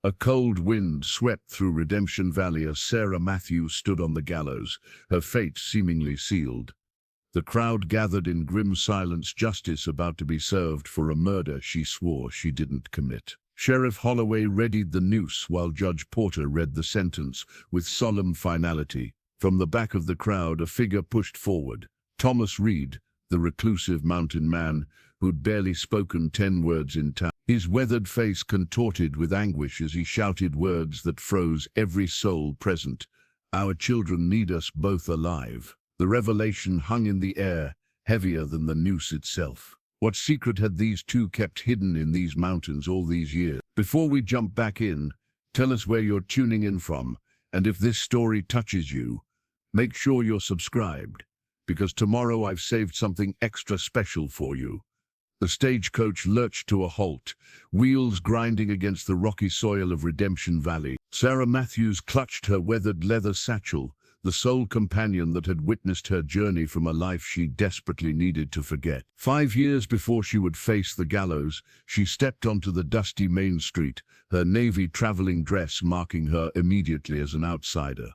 A cold wind swept through Redemption Valley as Sarah Matthews stood on the gallows, her fate seemingly sealed. The crowd gathered in grim silence, justice about to be served for a murder she swore she didn't commit. Sheriff Holloway readied the noose while Judge Porter read the sentence with solemn finality. From the back of the crowd, a figure pushed forward. Thomas Reed, the reclusive mountain man who'd barely spoken 10 words in town. His weathered face contorted with anguish as he shouted words that froze every soul present. "Our children need us both alive." The revelation hung in the air, heavier than the noose itself. What secret had these two kept hidden in these mountains all these years? Before we jump back in, tell us where you're tuning in from, and if this story touches you, make sure you're subscribed, because tomorrow I've saved something extra special for you. The stagecoach lurched to a halt, wheels grinding against the rocky soil of Redemption Valley. Sarah Matthews clutched her weathered leather satchel, the sole companion that had witnessed her journey from a life she desperately needed to forget. 5 years before she would face the gallows, she stepped onto the dusty main street, her navy traveling dress marking her immediately as an outsider.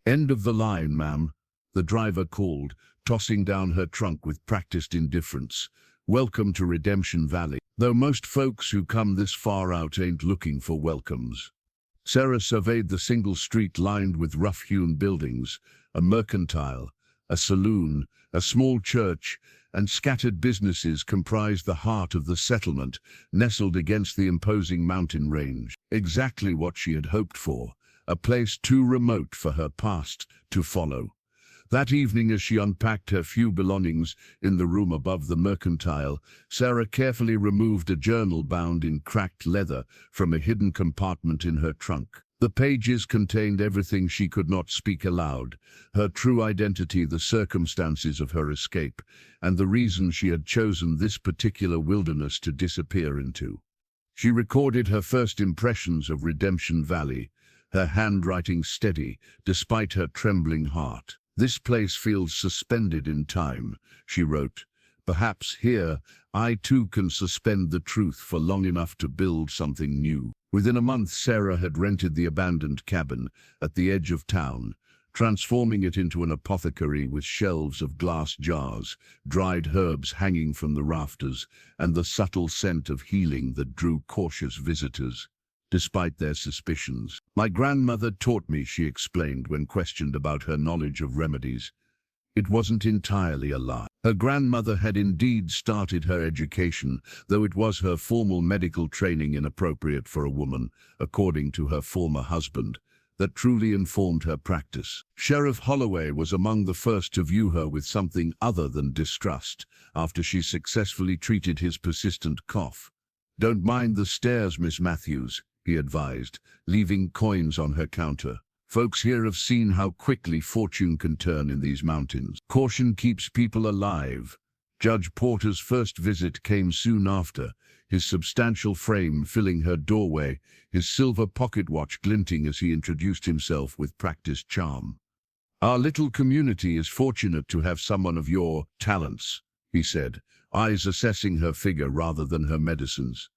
"End of the line, ma'am," the driver called, tossing down her trunk with practiced indifference. "Welcome to Redemption Valley. Though most folks who come this far out ain't looking for welcomes." Sarah surveyed the single street lined with rough-hewn buildings, a mercantile, a saloon, a small church, and scattered businesses comprised the heart of the settlement, nestled against the imposing mountain range. Exactly what she had hoped for, a place too remote for her past to follow. That evening, as she unpacked her few belongings in the room above the mercantile, Sarah carefully removed a journal bound in cracked leather from a hidden compartment in her trunk. The pages contained everything she could not speak aloud: her true identity, the circumstances of her escape, and the reason she had chosen this particular wilderness to disappear into. She recorded her first impressions of Redemption Valley, her handwriting steady despite her trembling heart. "This place feels suspended in time," she wrote. "Perhaps here I too can suspend the truth for long enough to build something new." Within a month, Sarah had rented the abandoned cabin at the edge of town, transforming it into an apothecary with shelves of glass jars, dried herbs hanging from the rafters, and the subtle scent of healing that drew cautious visitors. Despite their suspicions, "My grandmother taught me," she explained when questioned about her knowledge of remedies. It wasn't entirely a lie. Her grandmother had indeed started her education, though it was her formal medical training, inappropriate for a woman, according to her former husband, that truly informed her practice. Sheriff Holloway was among the first to view her with something other than distrust, after she successfully treated his persistent cough. "Don't mind the stairs, Miss Matthews," he advised, leaving coins on her counter. "Folks here have seen how quickly fortune can turn in these mountains. Caution keeps people alive." Judge Porter's first visit came soon after, his substantial frame filling her doorway, his silver pocket watch glinting as he introduced himself with practiced charm. "Our little community is fortunate to have someone of your talents," he said, eyes assessing her figure rather than her medicines.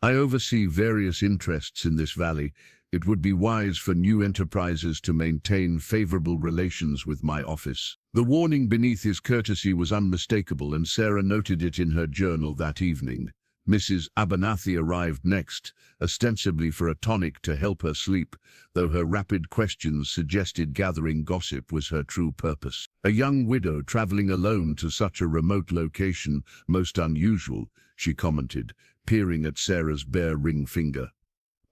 "I oversee various interests in this valley. It would be wise for new enterprises to maintain favorable relations with my office." The warning beneath his courtesy was unmistakable, and Sarah noted it in her journal that evening. Mrs. Abernathy arrived next, ostensibly for a tonic to help her sleep, though her rapid questions suggested gathering gossip was her true purpose. "A young widow traveling alone to such a remote location, most unusual," she commented, peering at Sarah's bare ring finger.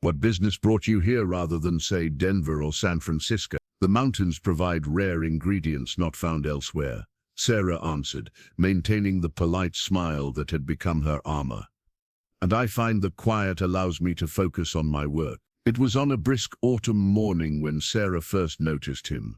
"What business brought you here rather than, say, Denver or San Francisco?" "The mountains provide rare ingredients not found elsewhere," Sarah answered, maintaining the polite smile that had become her armor. "And I find the quiet allows me to focus on my work." It was on a brisk autumn morning when Sarah first noticed him,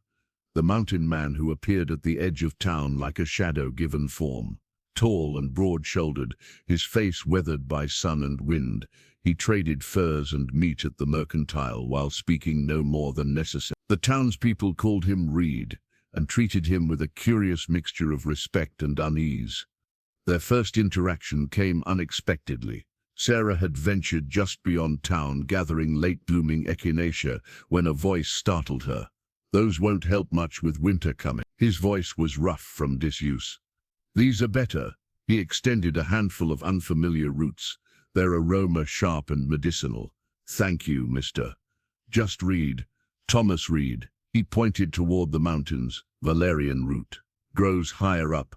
the mountain man who appeared at the edge of town like a shadow given form. Tall and broad-shouldered, his face weathered by sun and wind, he traded furs and meat at the mercantile while speaking no more than necessary. The townspeople called him Reed and treated him with a curious mixture of respect and unease. Their first interaction came unexpectedly. Sarah had ventured just beyond town, gathering late-blooming echinacea, when a voice startled her. "Those won't help much with winter coming." His voice was rough from disuse. "These are better." He extended a handful of unfamiliar roots, their aroma sharp and medicinal. "Thank you, Mr. Just Reed. Thomas Reed." He pointed toward the mountains. "Valerian root. Grows higher up.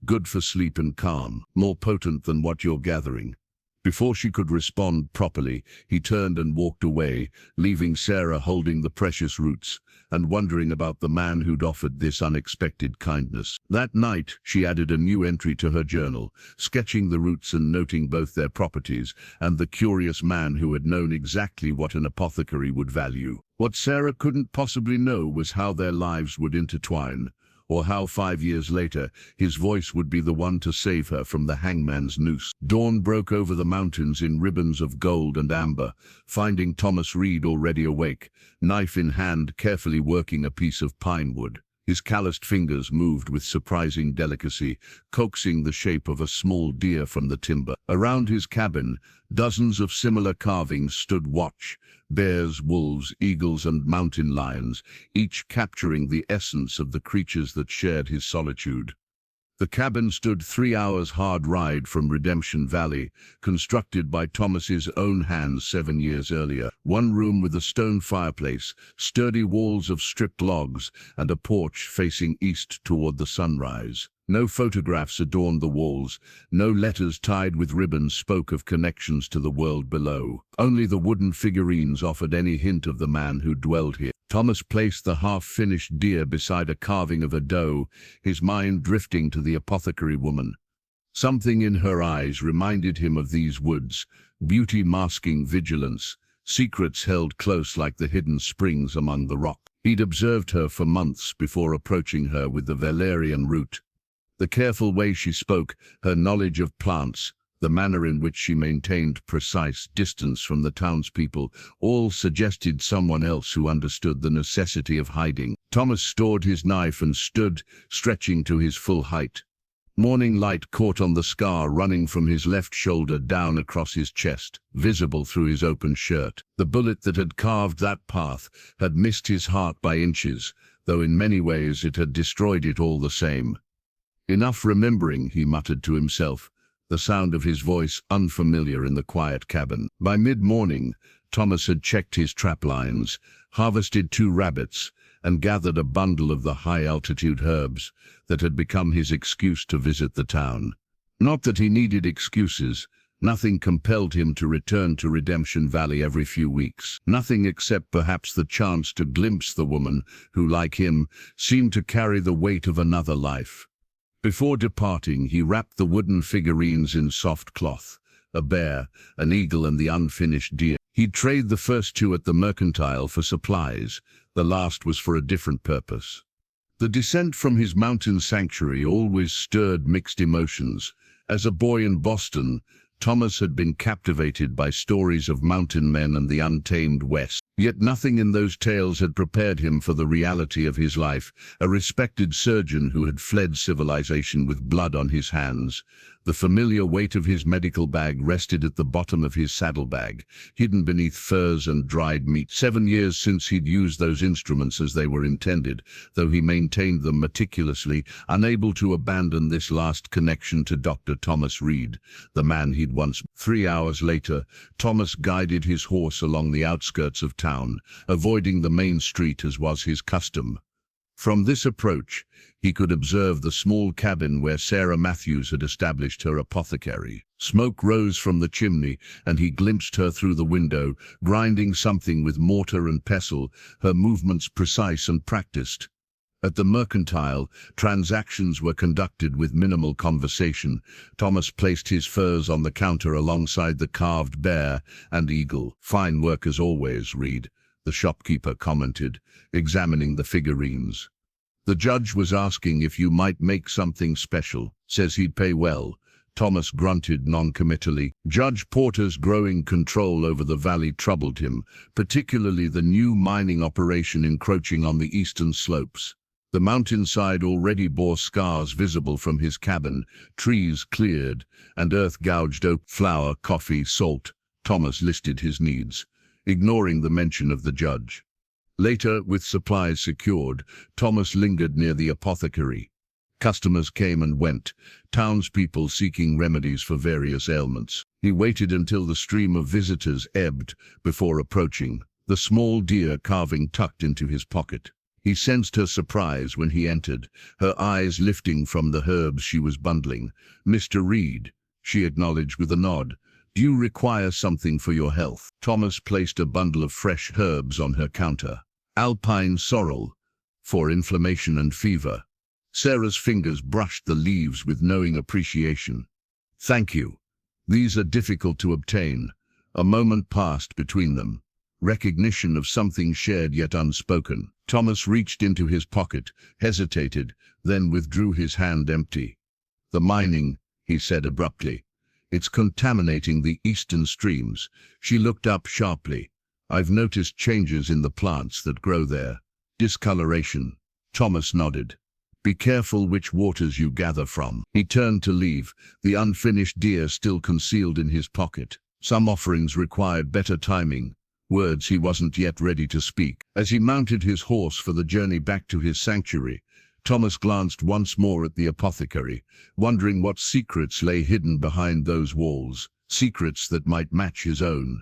Good for sleep and calm. More potent than what you're gathering." Before she could respond properly, he turned and walked away, leaving Sarah holding the precious roots and wondering about the man who'd offered this unexpected kindness. That night, she added a new entry to her journal, sketching the roots and noting both their properties and the curious man who had known exactly what an apothecary would value. What Sarah couldn't possibly know was how their lives would intertwine, or how 5 years later his voice would be the one to save her from the hangman's noose. Dawn broke over the mountains in ribbons of gold and amber, finding Thomas Reed already awake, knife in hand, carefully working a piece of pine wood. His calloused fingers moved with surprising delicacy, coaxing the shape of a small deer from the timber. Around his cabin, dozens of similar carvings stood watch: bears, wolves, eagles, and mountain lions, each capturing the essence of the creatures that shared his solitude. The cabin stood 3 hours' hard ride from Redemption Valley, constructed by Thomas's own hands 7 years earlier. One room with a stone fireplace, sturdy walls of stripped logs, and a porch facing east toward the sunrise. No photographs adorned the walls, no letters tied with ribbons spoke of connections to the world below. Only the wooden figurines offered any hint of the man who dwelled here. Thomas placed the half-finished deer beside a carving of a doe, his mind drifting to the apothecary woman. Something in her eyes reminded him of these woods, beauty masking vigilance, secrets held close like the hidden springs among the rock. He'd observed her for months before approaching her with the valerian root. The careful way she spoke, her knowledge of plants, the manner in which she maintained precise distance from the townspeople, all suggested someone else who understood the necessity of hiding. Thomas stored his knife and stood, stretching to his full height. Morning light caught on the scar running from his left shoulder down across his chest, visible through his open shirt. The bullet that had carved that path had missed his heart by inches, though in many ways it had destroyed it all the same. "Enough remembering," he muttered to himself, the sound of his voice unfamiliar in the quiet cabin. By mid-morning, Thomas had checked his trap lines, harvested 2 rabbits, and gathered a bundle of the high-altitude herbs that had become his excuse to visit the town. Not that he needed excuses. Nothing compelled him to return to Redemption Valley every few weeks. Nothing except perhaps the chance to glimpse the woman who, like him, seemed to carry the weight of another life. Before departing, he wrapped the wooden figurines in soft cloth, a bear, an eagle, and the unfinished deer. He'd trade the first 2 at the mercantile for supplies. The last was for a different purpose. The descent from his mountain sanctuary always stirred mixed emotions. As a boy in Boston, Thomas had been captivated by stories of mountain men and the untamed West. Yet nothing in those tales had prepared him for the reality of his life, a respected surgeon who had fled civilization with blood on his hands. The familiar weight of his medical bag rested at the bottom of his saddlebag, hidden beneath furs and dried meat. 7 years since he'd used those instruments as they were intended, though he maintained them meticulously, unable to abandon this last connection to Dr. Thomas Reed, the man he'd once. 3 hours later, Thomas guided his horse along the outskirts of town, avoiding the main street as was his custom. From this approach, he could observe the small cabin where Sarah Matthews had established her apothecary. Smoke rose from the chimney, and he glimpsed her through the window, grinding something with mortar and pestle, her movements precise and practiced. At the mercantile, transactions were conducted with minimal conversation. Thomas placed his furs on the counter alongside the carved bear and eagle. "Fine work as always, Reed," the shopkeeper commented, examining the figurines. "The judge was asking if you might make something special. Says he'd pay well." Thomas grunted noncommittally. Judge Porter's growing control over the valley troubled him, particularly the new mining operation encroaching on the eastern slopes. The mountainside already bore scars visible from his cabin, trees cleared, and earth gouged oak, flour, coffee, salt. Thomas listed his needs, ignoring the mention of the judge. Later, with supplies secured, Thomas lingered near the apothecary. Customers came and went, townspeople seeking remedies for various ailments. He waited until the stream of visitors ebbed before approaching, the small deer carving tucked into his pocket. He sensed her surprise when he entered, her eyes lifting from the herbs she was bundling. "Mr. Reed," she acknowledged with a nod. "Do you require something for your health?" Thomas placed a bundle of fresh herbs on her counter. "Alpine sorrel, for inflammation and fever." Sarah's fingers brushed the leaves with knowing appreciation. "Thank you. These are difficult to obtain." A moment passed between them. Recognition of something shared yet unspoken. Thomas reached into his pocket, hesitated, then withdrew his hand empty. "The mining," he said abruptly. "It's contaminating the eastern streams." She looked up sharply. "I've noticed changes in the plants that grow there. Discoloration." Thomas nodded. "Be careful which waters you gather from." He turned to leave, the unfinished deer still concealed in his pocket. Some offerings required better timing, words he wasn't yet ready to speak. As he mounted his horse for the journey back to his sanctuary, Thomas glanced once more at the apothecary, wondering what secrets lay hidden behind those walls, secrets that might match his own.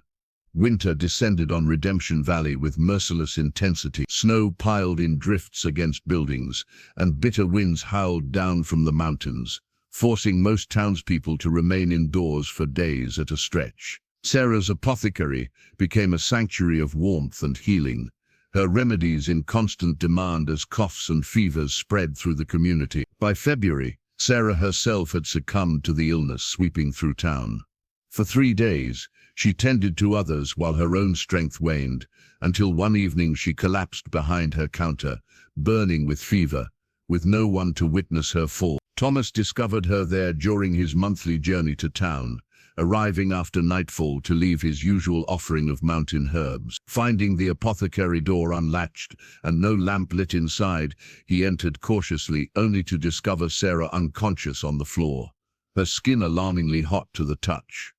Winter descended on Redemption Valley with merciless intensity. Snow piled in drifts against buildings, and bitter winds howled down from the mountains, forcing most townspeople to remain indoors for days at a stretch. Sarah's apothecary became a sanctuary of warmth and healing, her remedies in constant demand as coughs and fevers spread through the community. By February, Sarah herself had succumbed to the illness sweeping through town. For 3 days, she tended to others while her own strength waned, until one evening she collapsed behind her counter, burning with fever, with no one to witness her fall. Thomas discovered her there during his monthly journey to town, arriving after nightfall to leave his usual offering of mountain herbs. Finding the apothecary door unlatched and no lamp lit inside, he entered cautiously, only to discover Sarah unconscious on the floor, her skin alarmingly hot to the touch.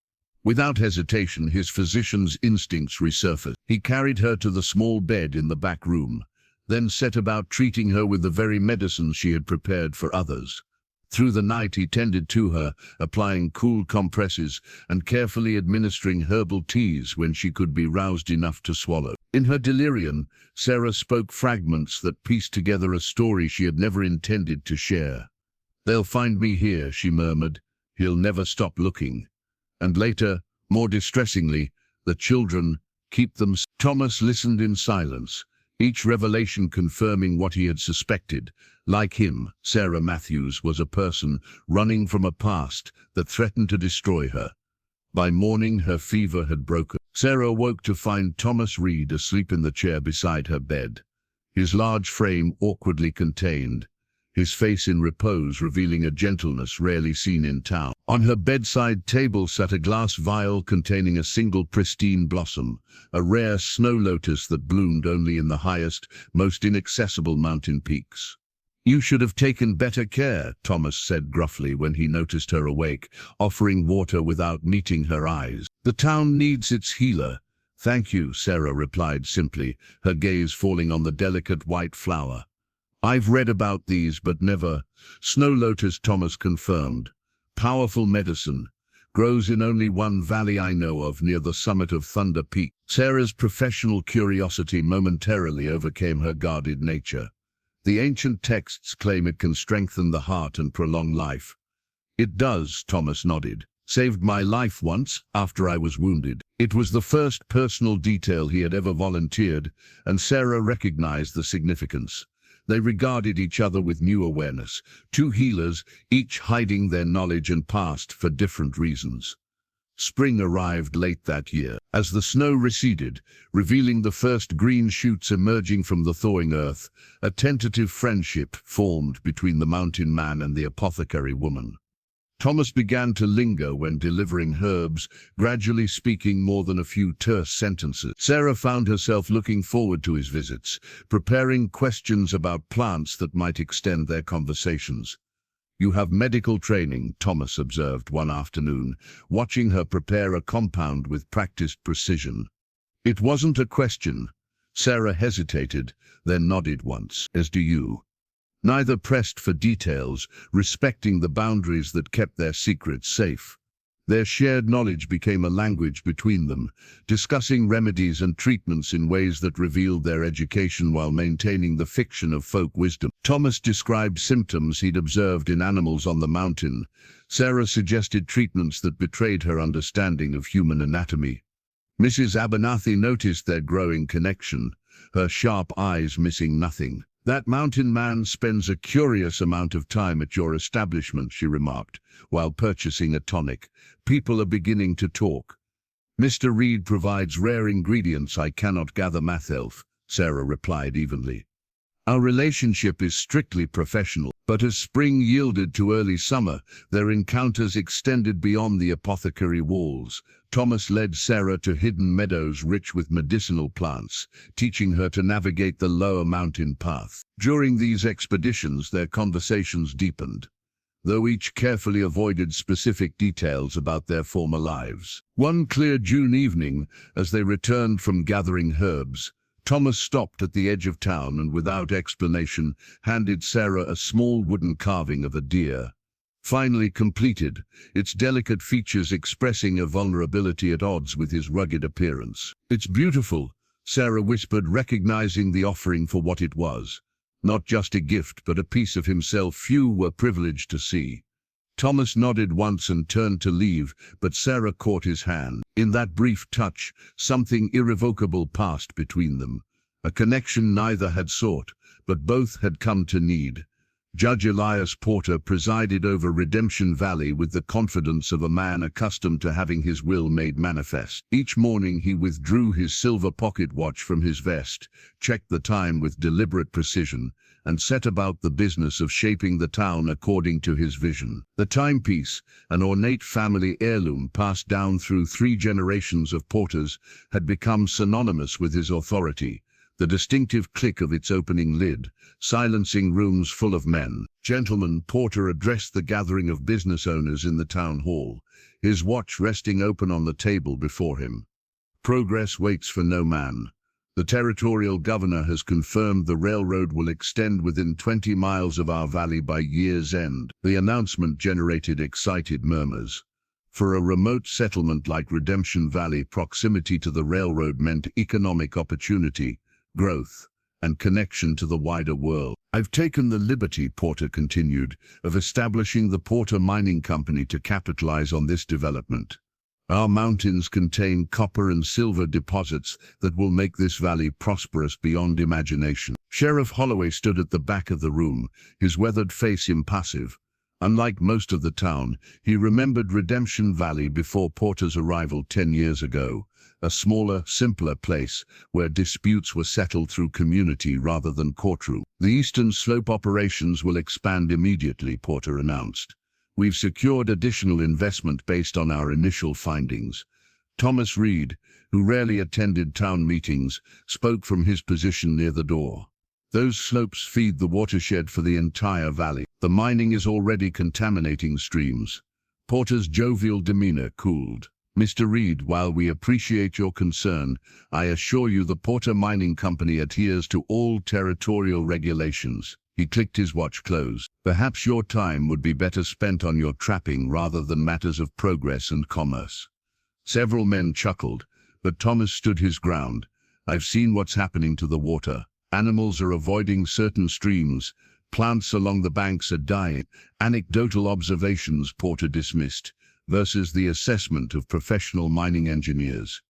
Without hesitation, his physician's instincts resurfaced. He carried her to the small bed in the back room, then set about treating her with the very medicines she had prepared for others. Through the night he tended to her, applying cool compresses and carefully administering herbal teas when she could be roused enough to swallow. In her delirium, Sarah spoke fragments that pieced together a story she had never intended to share. "They'll find me here," she murmured. "He'll never stop looking." And later, more distressingly, "The children, keep them." Thomas listened in silence, each revelation confirming what he had suspected. Like him, Sarah Matthews was a person running from a past that threatened to destroy her. By morning, her fever had broken. Sarah woke to find Thomas Reed asleep in the chair beside her bed, his large frame awkwardly contained, his face in repose revealing a gentleness rarely seen in town. On her bedside table sat a glass vial containing a single pristine blossom, a rare snow lotus that bloomed only in the highest, most inaccessible mountain peaks. "You should have taken better care," Thomas said gruffly when he noticed her awake, offering water without meeting her eyes. "The town needs its healer." "Thank you," Sarah replied simply, her gaze falling on the delicate white flower. "I've read about these, but never." "Snow lotus," Thomas confirmed. "Powerful medicine. Grows in only one valley I know of, near the summit of Thunder Peak." Sarah's professional curiosity momentarily overcame her guarded nature. "The ancient texts claim it can strengthen the heart and prolong life." "It does," Thomas nodded. "Saved my life once, after I was wounded." It was the first personal detail he had ever volunteered, and Sarah recognized the significance. They regarded each other with new awareness, two healers, each hiding their knowledge and past for different reasons. Spring arrived late that year. As the snow receded, revealing the first green shoots emerging from the thawing earth, a tentative friendship formed between the mountain man and the apothecary woman. Thomas began to linger when delivering herbs, gradually speaking more than a few terse sentences. Sarah found herself looking forward to his visits, preparing questions about plants that might extend their conversations. "You have medical training," Thomas observed one afternoon, watching her prepare a compound with practiced precision. It wasn't a question. Sarah hesitated, then nodded once. "As do you." Neither pressed for details, respecting the boundaries that kept their secrets safe. Their shared knowledge became a language between them, discussing remedies and treatments in ways that revealed their education while maintaining the fiction of folk wisdom. Thomas described symptoms he'd observed in animals on the mountain. Sarah suggested treatments that betrayed her understanding of human anatomy. Mrs. Abernathy noticed their growing connection, her sharp eyes missing nothing. "That mountain man spends a curious amount of time at your establishment," she remarked, while purchasing a tonic. "People are beginning to talk." "Mr. Reed provides rare ingredients I cannot gather, Mathelf," Sarah replied evenly. "Our relationship is strictly professional." But as spring yielded to early summer, their encounters extended beyond the apothecary walls. Thomas led Sarah to hidden meadows rich with medicinal plants, teaching her to navigate the lower mountain path. During these expeditions, their conversations deepened, though each carefully avoided specific details about their former lives. One clear June evening, as they returned from gathering herbs, Thomas stopped at the edge of town and, without explanation, handed Sarah a small wooden carving of a deer. Finally completed, its delicate features expressing a vulnerability at odds with his rugged appearance. "It's beautiful," Sarah whispered, recognizing the offering for what it was. Not just a gift, but a piece of himself few were privileged to see. Thomas nodded once and turned to leave, but Sarah caught his hand. In that brief touch, something irrevocable passed between them. A connection neither had sought, but both had come to need. Judge Elias Porter presided over Redemption Valley with the confidence of a man accustomed to having his will made manifest. Each morning he withdrew his silver pocket watch from his vest, checked the time with deliberate precision, and set about the business of shaping the town according to his vision. The timepiece, an ornate family heirloom passed down through 3 generations of Porters, had become synonymous with his authority. The distinctive click of its opening lid, silencing rooms full of men. "Gentlemen," Porter addressed the gathering of business owners in the town hall, his watch resting open on the table before him. "Progress waits for no man. The territorial governor has confirmed the railroad will extend within 20 miles of our valley by year's end." The announcement generated excited murmurs. For a remote settlement like Redemption Valley, proximity to the railroad meant economic opportunity, growth, and connection to the wider world. "I've taken the liberty," Porter continued, "of establishing the Porter Mining Company to capitalize on this development. Our mountains contain copper and silver deposits that will make this valley prosperous beyond imagination." Sheriff Holloway stood at the back of the room, his weathered face impassive. Unlike most of the town, he remembered Redemption Valley before Porter's arrival 10 years ago. A smaller, simpler place where disputes were settled through community rather than courtroom. "The Eastern Slope operations will expand immediately," Porter announced. "We've secured additional investment based on our initial findings." Thomas Reed, who rarely attended town meetings, spoke from his position near the door. "Those slopes feed the watershed for the entire valley. The mining is already contaminating streams." Porter's jovial demeanor cooled. "Mr. Reed, while we appreciate your concern, I assure you the Porter Mining Company adheres to all territorial regulations." He clicked his watch close. "Perhaps your time would be better spent on your trapping rather than matters of progress and commerce." Several men chuckled, but Thomas stood his ground. "I've seen what's happening to the water. Animals are avoiding certain streams. Plants along the banks are dying." Anecdotal observations Porter dismissed, versus the assessment of professional mining engineers.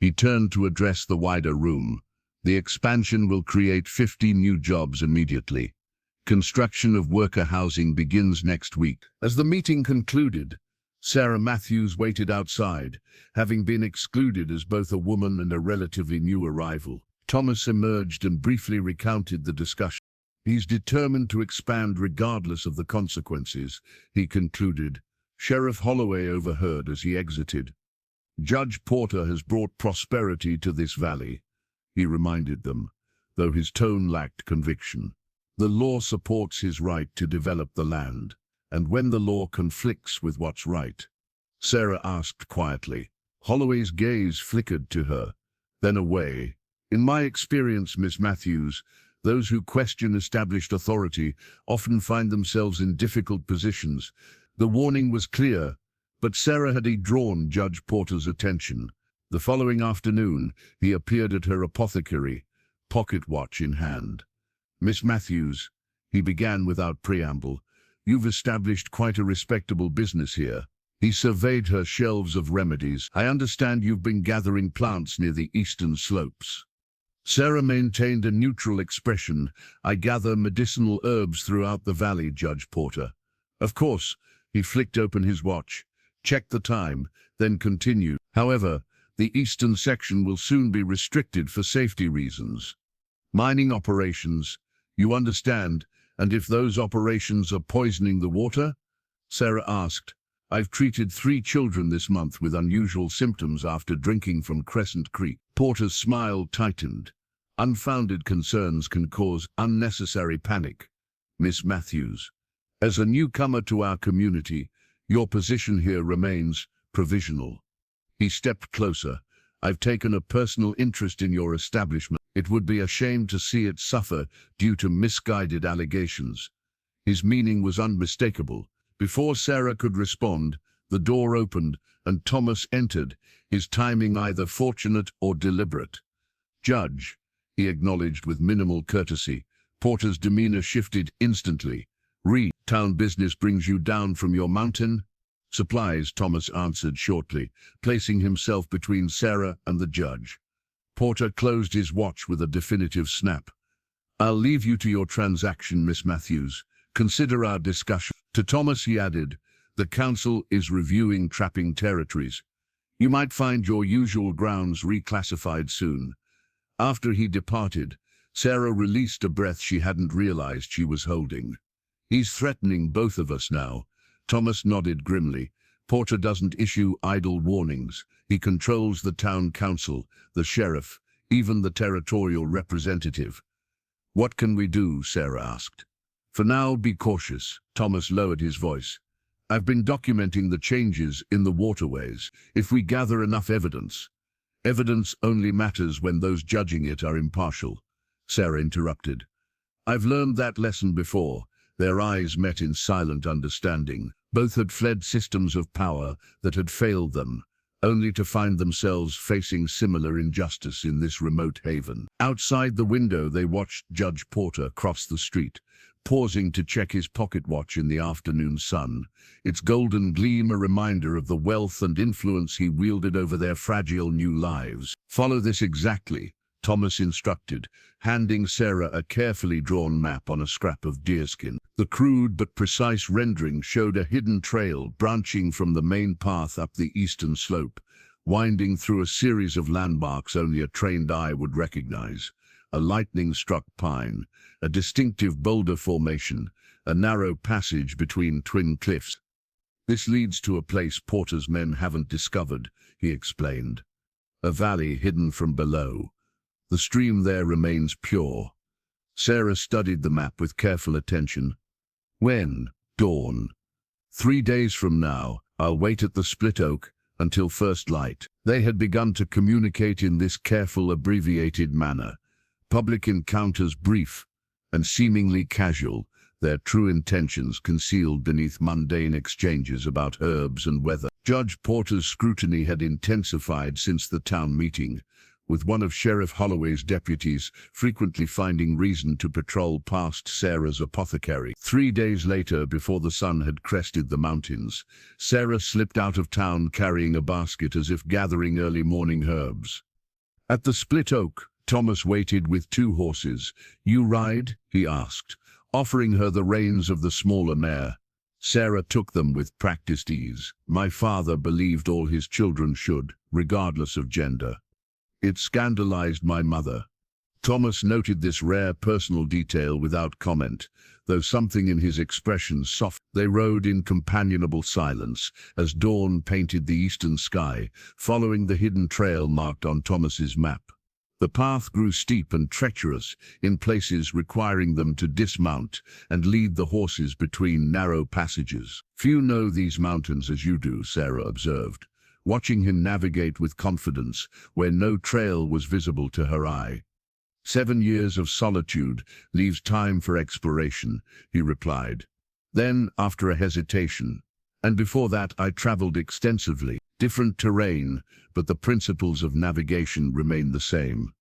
He turned to address the wider room. "The expansion will create 50 new jobs immediately. Construction of worker housing begins next week." As the meeting concluded, Sarah Matthews waited outside, having been excluded as both a woman and a relatively new arrival. Thomas emerged and briefly recounted the discussion. "He's determined to expand regardless of the consequences," he concluded, Sheriff Holloway overheard as he exited. Judge Porter has brought prosperity to this valley, he reminded them, though his tone lacked conviction. The law supports his right to develop the land, and when the law conflicts with what's right, Sarah asked quietly. Holloway's gaze flickered to her, then away. In my experience, Miss Matthews, those who question established authority often find themselves in difficult positions. The warning was clear, but Sarah had drawn Judge Porter's attention. The following afternoon, he appeared at her apothecary, pocket watch in hand. Miss Matthews, he began without preamble, you've established quite a respectable business here. He surveyed her shelves of remedies. I understand you've been gathering plants near the eastern slopes. Sarah maintained a neutral expression. I gather medicinal herbs throughout the valley, Judge Porter. Of course. He flicked open his watch, checked the time, then continued. However, the eastern section will soon be restricted for safety reasons. Mining operations, you understand, and if those operations are poisoning the water? Sarah asked. I've treated 3 children this month with unusual symptoms after drinking from Crescent Creek. Porter's smile tightened. Unfounded concerns can cause unnecessary panic. Miss Matthews, as a newcomer to our community, your position here remains provisional. He stepped closer. I've taken a personal interest in your establishment. It would be a shame to see it suffer due to misguided allegations. His meaning was unmistakable. Before Sarah could respond, the door opened and Thomas entered, his timing either fortunate or deliberate. Judge, he acknowledged with minimal courtesy. Porter's demeanor shifted instantly. Town business brings you down from your mountain? Supplies, Thomas answered shortly, placing himself between Sarah and the judge. Porter closed his watch with a definitive snap. I'll leave you to your transaction, Miss Matthews. Consider our discussion. To Thomas he added, the council is reviewing trapping territories. You might find your usual grounds reclassified soon. After he departed, Sarah released a breath she hadn't realized she was holding. He's threatening both of us now. Thomas nodded grimly. Porter doesn't issue idle warnings. He controls the town council, the sheriff, even the territorial representative. What can we do? Sarah asked. For now, be cautious. Thomas lowered his voice. I've been documenting the changes in the waterways. If we gather enough evidence. Evidence only matters when those judging it are impartial. Sarah interrupted. I've learned that lesson before. Their eyes met in silent understanding. Both had fled systems of power that had failed them, only to find themselves facing similar injustice in this remote haven. Outside the window they watched Judge Porter cross the street, pausing to check his pocket watch in the afternoon sun, its golden gleam a reminder of the wealth and influence he wielded over their fragile new lives. Follow this exactly, Thomas instructed, handing Sarah a carefully drawn map on a scrap of deerskin. The crude but precise rendering showed a hidden trail branching from the main path up the eastern slope, winding through a series of landmarks only a trained eye would recognize. A lightning-struck pine, a distinctive boulder formation, a narrow passage between twin cliffs. This leads to a place Porter's men haven't discovered, he explained. A valley hidden from below. The stream there remains pure. Sarah studied the map with careful attention. When? Dawn. 3 days from now, I'll wait at the Split Oak until first light. They had begun to communicate in this careful, abbreviated manner. Public encounters brief and seemingly casual, their true intentions concealed beneath mundane exchanges about herbs and weather. Judge Porter's scrutiny had intensified since the town meeting, with one of Sheriff Holloway's deputies frequently finding reason to patrol past Sarah's apothecary. 3 days later, before the sun had crested the mountains, Sarah slipped out of town carrying a basket as if gathering early morning herbs. At the Split Oak, Thomas waited with 2 horses. You ride? He asked, offering her the reins of the smaller mare. Sarah took them with practiced ease. My father believed all his children should, regardless of gender. It scandalized my mother. Thomas noted this rare personal detail without comment, though something in his expression softened. They rode in companionable silence as dawn painted the eastern sky, following the hidden trail marked on Thomas's map. The path grew steep and treacherous, in places requiring them to dismount and lead the horses between narrow passages. "Few know these mountains as you do," Sarah observed, watching him navigate with confidence where no trail was visible to her eye. 7 years of solitude leaves time for exploration," he replied. Then, after a hesitation, "And before that I traveled extensively. Different terrain, but the principles of navigation remain the same."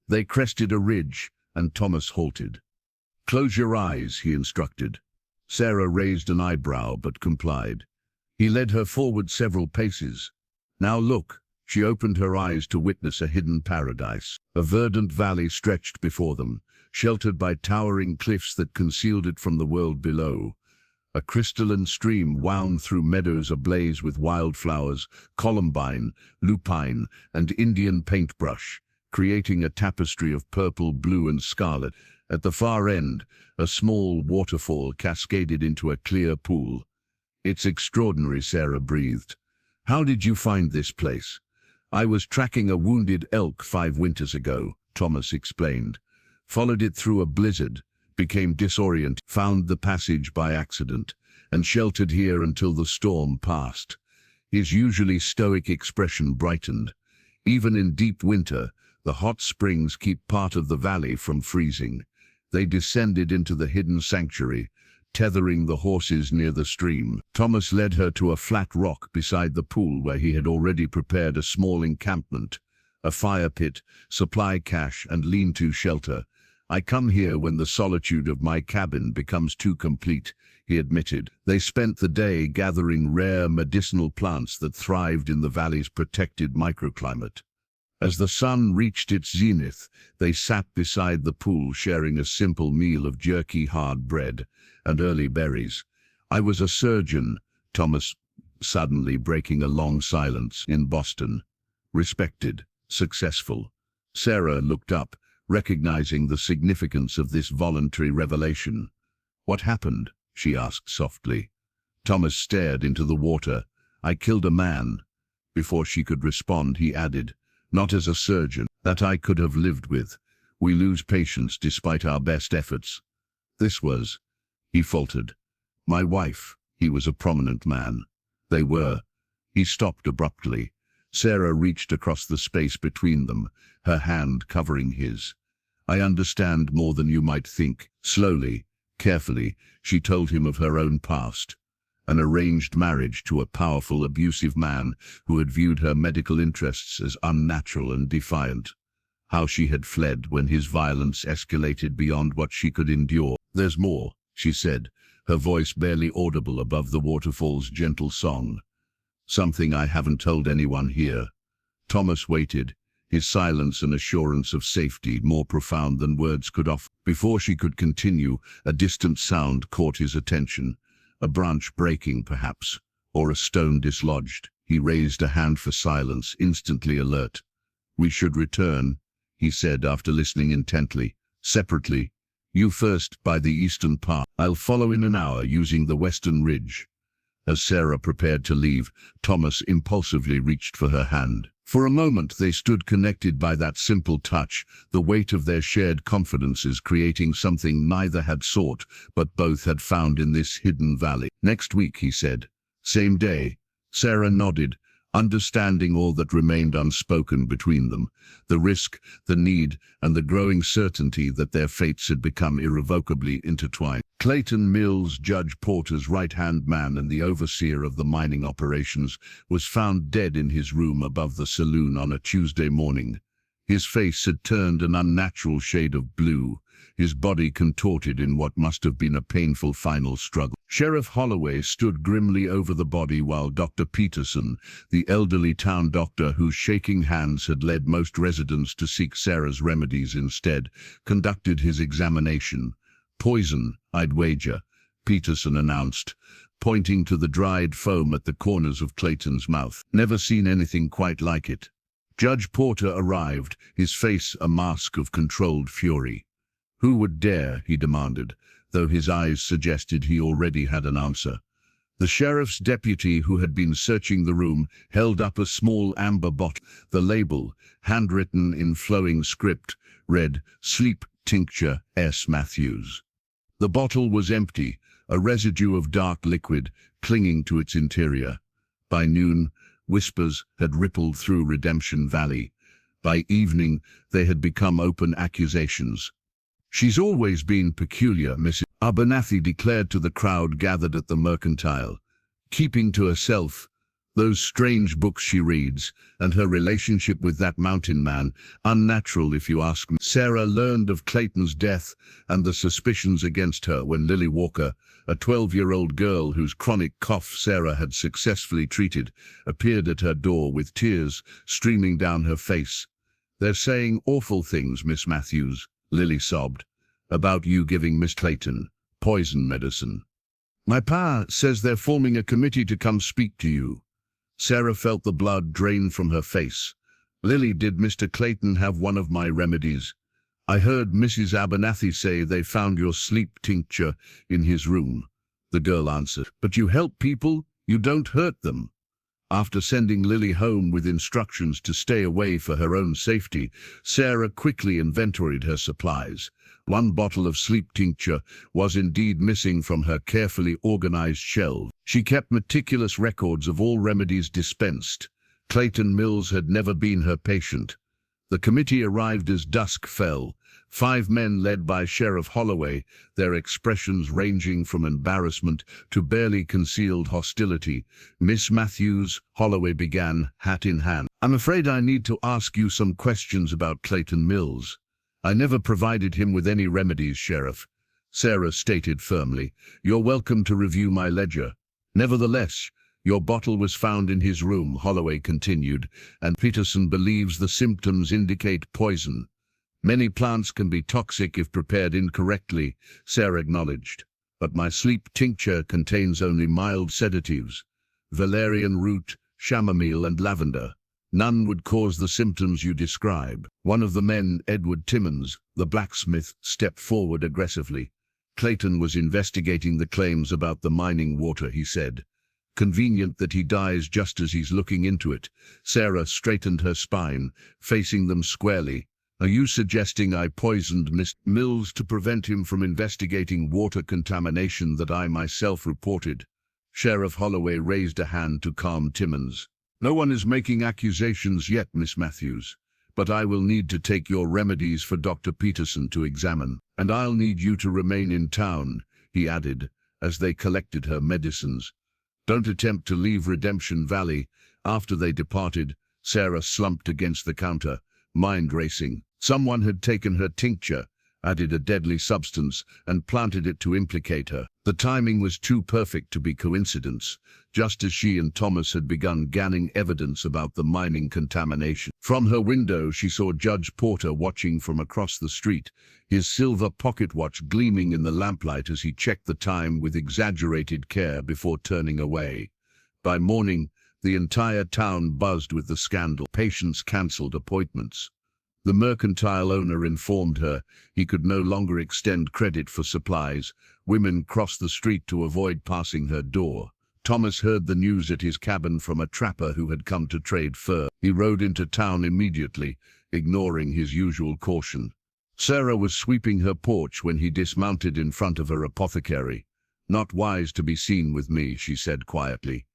They crested a ridge, and Thomas halted. "Close your eyes," he instructed. Sarah raised an eyebrow but complied. He led her forward several paces. "Now look." She opened her eyes to witness a hidden paradise. A verdant valley stretched before them, sheltered by towering cliffs that concealed it from the world below. A crystalline stream wound through meadows ablaze with wildflowers, columbine, lupine, and Indian paintbrush, creating a tapestry of purple, blue, and scarlet. At the far end, a small waterfall cascaded into a clear pool. "It's extraordinary," Sarah breathed. "How did you find this place?" "I was tracking a wounded elk 5 winters ago," Thomas explained. "Followed it through a blizzard, became disoriented, found the passage by accident, and sheltered here until the storm passed." His usually stoic expression brightened. "Even in deep winter, the hot springs keep part of the valley from freezing." They descended into the hidden sanctuary, tethering the horses near the stream. Thomas led her to a flat rock beside the pool where he had already prepared a small encampment, a fire pit, supply cache, and lean-to shelter. "I come here when the solitude of my cabin becomes too complete," he admitted. They spent the day gathering rare medicinal plants that thrived in the valley's protected microclimate. As the sun reached its zenith, they sat beside the pool sharing a simple meal of jerky hard bread and early berries. "I was a surgeon," Thomas, suddenly breaking a long silence, "in Boston. Respected, successful." Sarah looked up, recognizing the significance of this voluntary revelation. "What happened?" she asked softly. Thomas stared into the water. "I killed a man." Before she could respond, he added, "Not as a surgeon. That I could have lived with. We lose patience despite our best efforts. This was," he faltered, "my wife." He was a prominent man. "They were." He stopped abruptly. Sarah reached across the space between them, her hand covering his. "I understand more than you might think." Slowly, carefully, she told him of her own past. An arranged marriage to a powerful, abusive man who had viewed her medical interests as unnatural and defiant. How she had fled when his violence escalated beyond what she could endure. "There's more," she said, her voice barely audible above the waterfall's gentle song. "Something I haven't told anyone here." Thomas waited, his silence an assurance of safety more profound than words could offer. Before she could continue, a distant sound caught his attention. A branch breaking, perhaps, or a stone dislodged. He raised a hand for silence, instantly alert. "We should return," he said after listening intently. "Separately. You first, by the eastern path. I'll follow in an hour using the western ridge." As Sarah prepared to leave, Thomas impulsively reached for her hand. For a moment they stood connected by that simple touch, the weight of their shared confidences creating something neither had sought, but both had found in this hidden valley. "Next week," he said. "Same day." Sarah nodded, understanding all that remained unspoken between them, the risk, the need, and the growing certainty that their fates had become irrevocably intertwined. Clayton Mills, Judge Porter's right-hand man and the overseer of the mining operations, was found dead in his room above the saloon on a Tuesday morning. His face had turned an unnatural shade of blue, his body contorted in what must have been a painful final struggle. Sheriff Holloway stood grimly over the body while Dr. Peterson, the elderly town doctor whose shaking hands had led most residents to seek Sarah's remedies instead, conducted his examination. "Poison, I'd wager," Peterson announced, pointing to the dried foam at the corners of Clayton's mouth. "Never seen anything quite like it." Judge Porter arrived, his face a mask of controlled fury. "Who would dare?" he demanded, though his eyes suggested he already had an answer. The sheriff's deputy, who had been searching the room, held up a small amber bottle. The label, handwritten in flowing script, read, "Sleep Tincture S. Matthews." The bottle was empty, a residue of dark liquid clinging to its interior. By noon, whispers had rippled through Redemption Valley. By evening, they had become open accusations. "She's always been peculiar," Mrs. Abernathy declared to the crowd gathered at the Mercantile, "keeping to herself. Those strange books she reads, and her relationship with that mountain man, unnatural if you ask me." Sarah learned of Clayton's death and the suspicions against her when Lily Walker, a 12-year-old girl whose chronic cough Sarah had successfully treated, appeared at her door with tears streaming down her face. "They're saying awful things, Miss Matthews," Lily sobbed, "about you giving Miss Clayton poison medicine. My pa says they're forming a committee to come speak to you." Sarah felt the blood drain from her face. "Lily, did Mr. Clayton have one of my remedies? I heard Mrs. Abernathy say they found your sleep tincture in his room." The girl answered, "But you help people, you don't hurt them." After sending Lily home with instructions to stay away for her own safety, Sarah quickly inventoried her supplies. One bottle of sleep tincture was indeed missing from her carefully organized shelves. She kept meticulous records of all remedies dispensed. Clayton Mills had never been her patient. The committee arrived as dusk fell. 5 men led by Sheriff Holloway, their expressions ranging from embarrassment to barely concealed hostility. "Miss Matthews," Holloway began, hat in hand, "I'm afraid I need to ask you some questions about Clayton Mills." "I never provided him with any remedies, Sheriff," Sarah stated firmly. "You're welcome to review my ledger." "Nevertheless, your bottle was found in his room," Holloway continued, "and Peterson believes the symptoms indicate poison." "Many plants can be toxic if prepared incorrectly," Sarah acknowledged. "But my sleep tincture contains only mild sedatives, valerian root, chamomile and lavender. None would cause the symptoms you describe." One of the men, Edward Timmons, the blacksmith, stepped forward aggressively. "Clayton was investigating the claims about the mining water," he said. "Convenient that he dies just as he's looking into it." Sarah straightened her spine, facing them squarely. "Are you suggesting I poisoned Mr. Mills to prevent him from investigating water contamination that I myself reported?" Sheriff Holloway raised a hand to calm Timmons. "No one is making accusations yet, Miss Matthews, but I will need to take your remedies for Dr. Peterson to examine. And I'll need you to remain in town," he added, as they collected her medicines. "Don't attempt to leave Redemption Valley." After they departed, Sarah slumped against the counter, mind racing. Someone had taken her tincture, added a deadly substance, and planted it to implicate her. The timing was too perfect to be coincidence, just as she and Thomas had begun gaining evidence about the mining contamination. From her window, she saw Judge Porter watching from across the street, his silver pocket watch gleaming in the lamplight as he checked the time with exaggerated care before turning away. By morning, the entire town buzzed with the scandal. Patients cancelled appointments. The Mercantile owner informed her he could no longer extend credit for supplies. Women crossed the street to avoid passing her door. Thomas heard the news at his cabin from a trapper who had come to trade fur. He rode into town immediately, ignoring his usual caution. Sarah was sweeping her porch when he dismounted in front of her apothecary. "Not wise to be seen with me," she said quietly.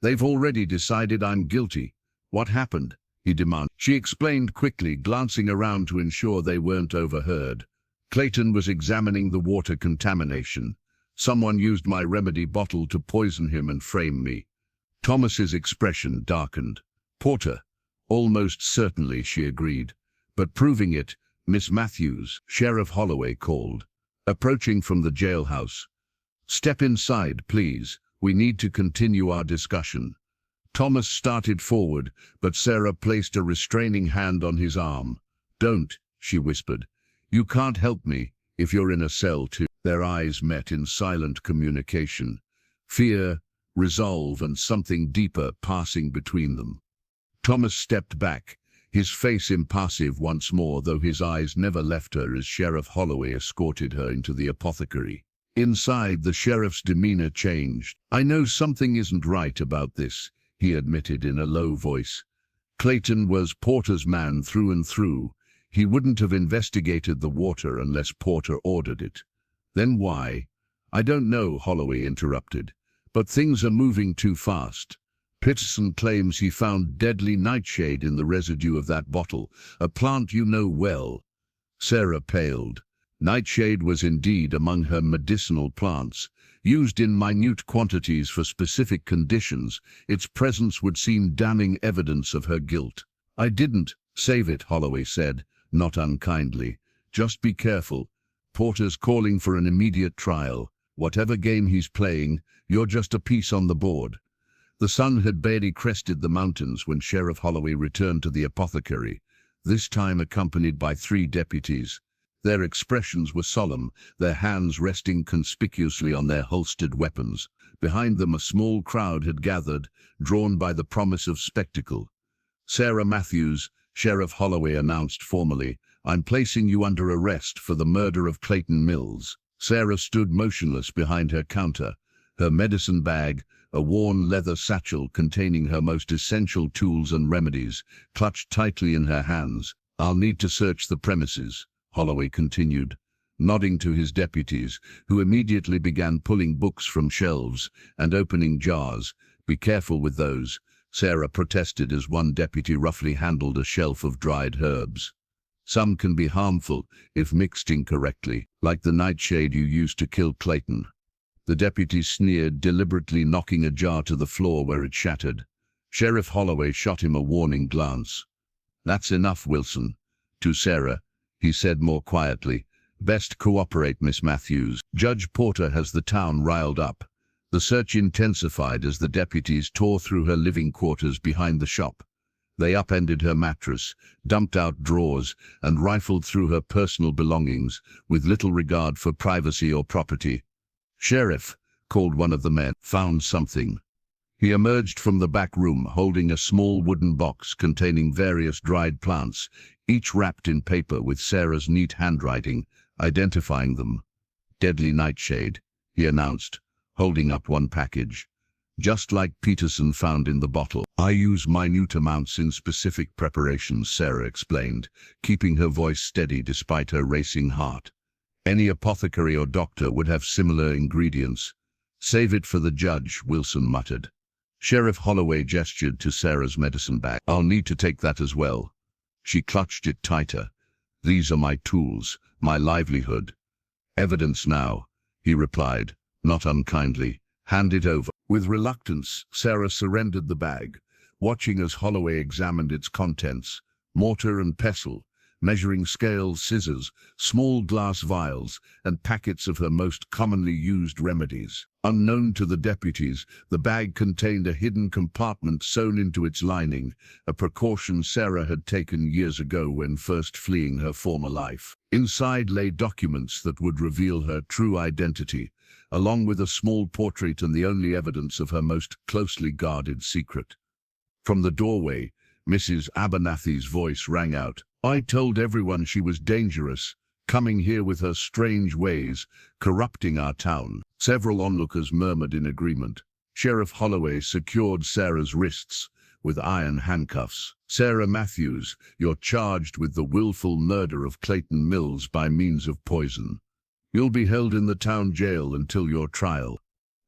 "They've already decided I'm guilty." "What happened?" he demanded. She explained quickly, glancing around to ensure they weren't overheard. "Clayton was examining the water contamination. Someone used my remedy bottle to poison him and frame me." Thomas's expression darkened. "Porter, almost certainly," she agreed. "But proving it, Miss Matthews," Sheriff Holloway called, approaching from the jailhouse. "Step inside, please. We need to continue our discussion." Thomas started forward, but Sarah placed a restraining hand on his arm. "Don't," she whispered. "You can't help me if you're in a cell too." Their eyes met in silent communication, fear, resolve, and something deeper passing between them. Thomas stepped back, his face impassive once more, though his eyes never left her as Sheriff Holloway escorted her into the apothecary. Inside, the sheriff's demeanor changed. "I know something isn't right about this," he admitted in a low voice. "Clayton was Porter's man through and through. He wouldn't have investigated the water unless Porter ordered it." "Then why?" "I don't know," Holloway interrupted. "But things are moving too fast. Peterson claims he found deadly nightshade in the residue of that bottle, a plant you know well." Sarah paled. Nightshade was indeed among her medicinal plants. Used in minute quantities for specific conditions, its presence would seem damning evidence of her guilt. "I didn't save it," Holloway said, not unkindly. "Just be careful. Porter's calling for an immediate trial. Whatever game he's playing, you're just a piece on the board." The sun had barely crested the mountains when Sheriff Holloway returned to the apothecary, this time accompanied by 3 deputies. Their expressions were solemn, their hands resting conspicuously on their holstered weapons. Behind them a small crowd had gathered, drawn by the promise of spectacle. "Sarah Matthews," Sheriff Holloway announced formally, "I'm placing you under arrest for the murder of Clayton Mills." Sarah stood motionless behind her counter, her medicine bag, a worn leather satchel containing her most essential tools and remedies, clutched tightly in her hands. "I'll need to search the premises," Holloway continued, nodding to his deputies, who immediately began pulling books from shelves and opening jars. "Be careful with those," Sarah protested as one deputy roughly handled a shelf of dried herbs. "Some can be harmful if mixed incorrectly, like the nightshade you used to kill Clayton." The deputy sneered, deliberately knocking a jar to the floor where it shattered. Sheriff Holloway shot him a warning glance. "That's enough, Wilson." To Sarah, he said more quietly, "Best cooperate, Miss Matthews. Judge Porter has the town riled up." The search intensified as the deputies tore through her living quarters behind the shop. They upended her mattress, dumped out drawers, and rifled through her personal belongings, with little regard for privacy or property. "Sheriff," called one of the men, "found something." He emerged from the back room holding a small wooden box containing various dried plants, each wrapped in paper with Sarah's neat handwriting, identifying them. "Deadly nightshade," he announced, holding up one package. "Just like Peterson found in the bottle. I use minute amounts in specific preparations," Sarah explained, keeping her voice steady despite her racing heart. "Any apothecary or doctor would have similar ingredients." "Save it for the judge," Wilson muttered. Sheriff Holloway gestured to Sarah's medicine bag. "I'll need to take that as well." She clutched it tighter. "These are my tools, my livelihood." "Evidence now," he replied, not unkindly. "Hand it over." With reluctance, Sarah surrendered the bag, watching as Holloway examined its contents. Mortar and pestle, measuring scales, scissors, small glass vials, and packets of her most commonly used remedies. Unknown to the deputies, the bag contained a hidden compartment sewn into its lining, a precaution Sarah had taken years ago when first fleeing her former life. Inside lay documents that would reveal her true identity, along with a small portrait and the only evidence of her most closely guarded secret. From the doorway, Mrs. Abernathy's voice rang out. "I told everyone she was dangerous, coming here with her strange ways, corrupting our town." Several onlookers murmured in agreement. Sheriff Holloway secured Sarah's wrists with iron handcuffs. "Sarah Matthews, you're charged with the willful murder of Clayton Mills by means of poison. You'll be held in the town jail until your trial."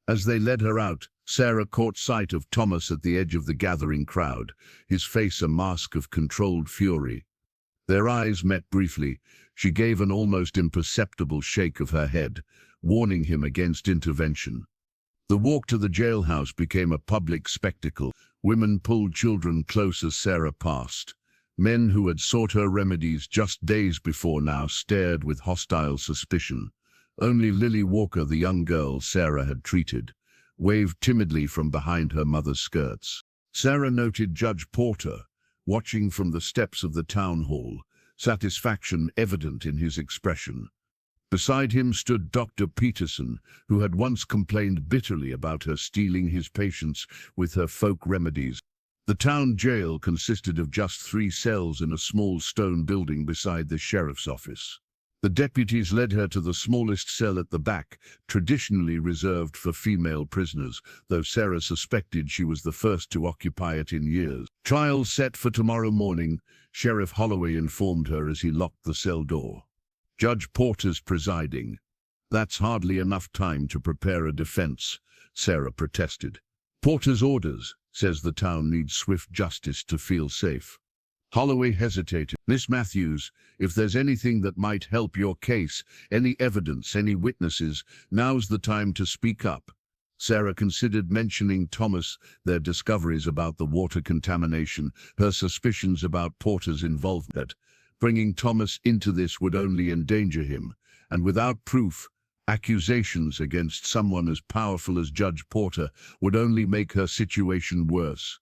As they led her out, Sarah caught sight of Thomas at the edge of the gathering crowd, his face a mask of controlled fury. Their eyes met briefly. She gave an almost imperceptible shake of her head, warning him against intervention. The walk to the jailhouse became a public spectacle. Women pulled children close as Sarah passed. Men who had sought her remedies just days before now stared with hostile suspicion. Only Lily Walker, the young girl Sarah had treated, waved timidly from behind her mother's skirts. Sarah noted Judge Porter, watching from the steps of the town hall, satisfaction evident in his expression. Beside him stood Dr. Peterson, who had once complained bitterly about her stealing his patients with her folk remedies. The town jail consisted of just 3 cells in a small stone building beside the sheriff's office. The deputies led her to the smallest cell at the back, traditionally reserved for female prisoners, though Sarah suspected she was the first to occupy it in years. Trial set for tomorrow morning, Sheriff Holloway informed her as he locked the cell door. Judge Porter's presiding. That's hardly enough time to prepare a defense, Sarah protested. Porter's orders, says the town needs swift justice to feel safe. Holloway hesitated. Miss Matthews, if there's anything that might help your case, any evidence, any witnesses, now's the time to speak up. Sarah considered mentioning Thomas, their discoveries about the water contamination, her suspicions about Porter's involvement. Bringing Thomas into this would only endanger him, and without proof, accusations against someone as powerful as Judge Porter would only make her situation worse.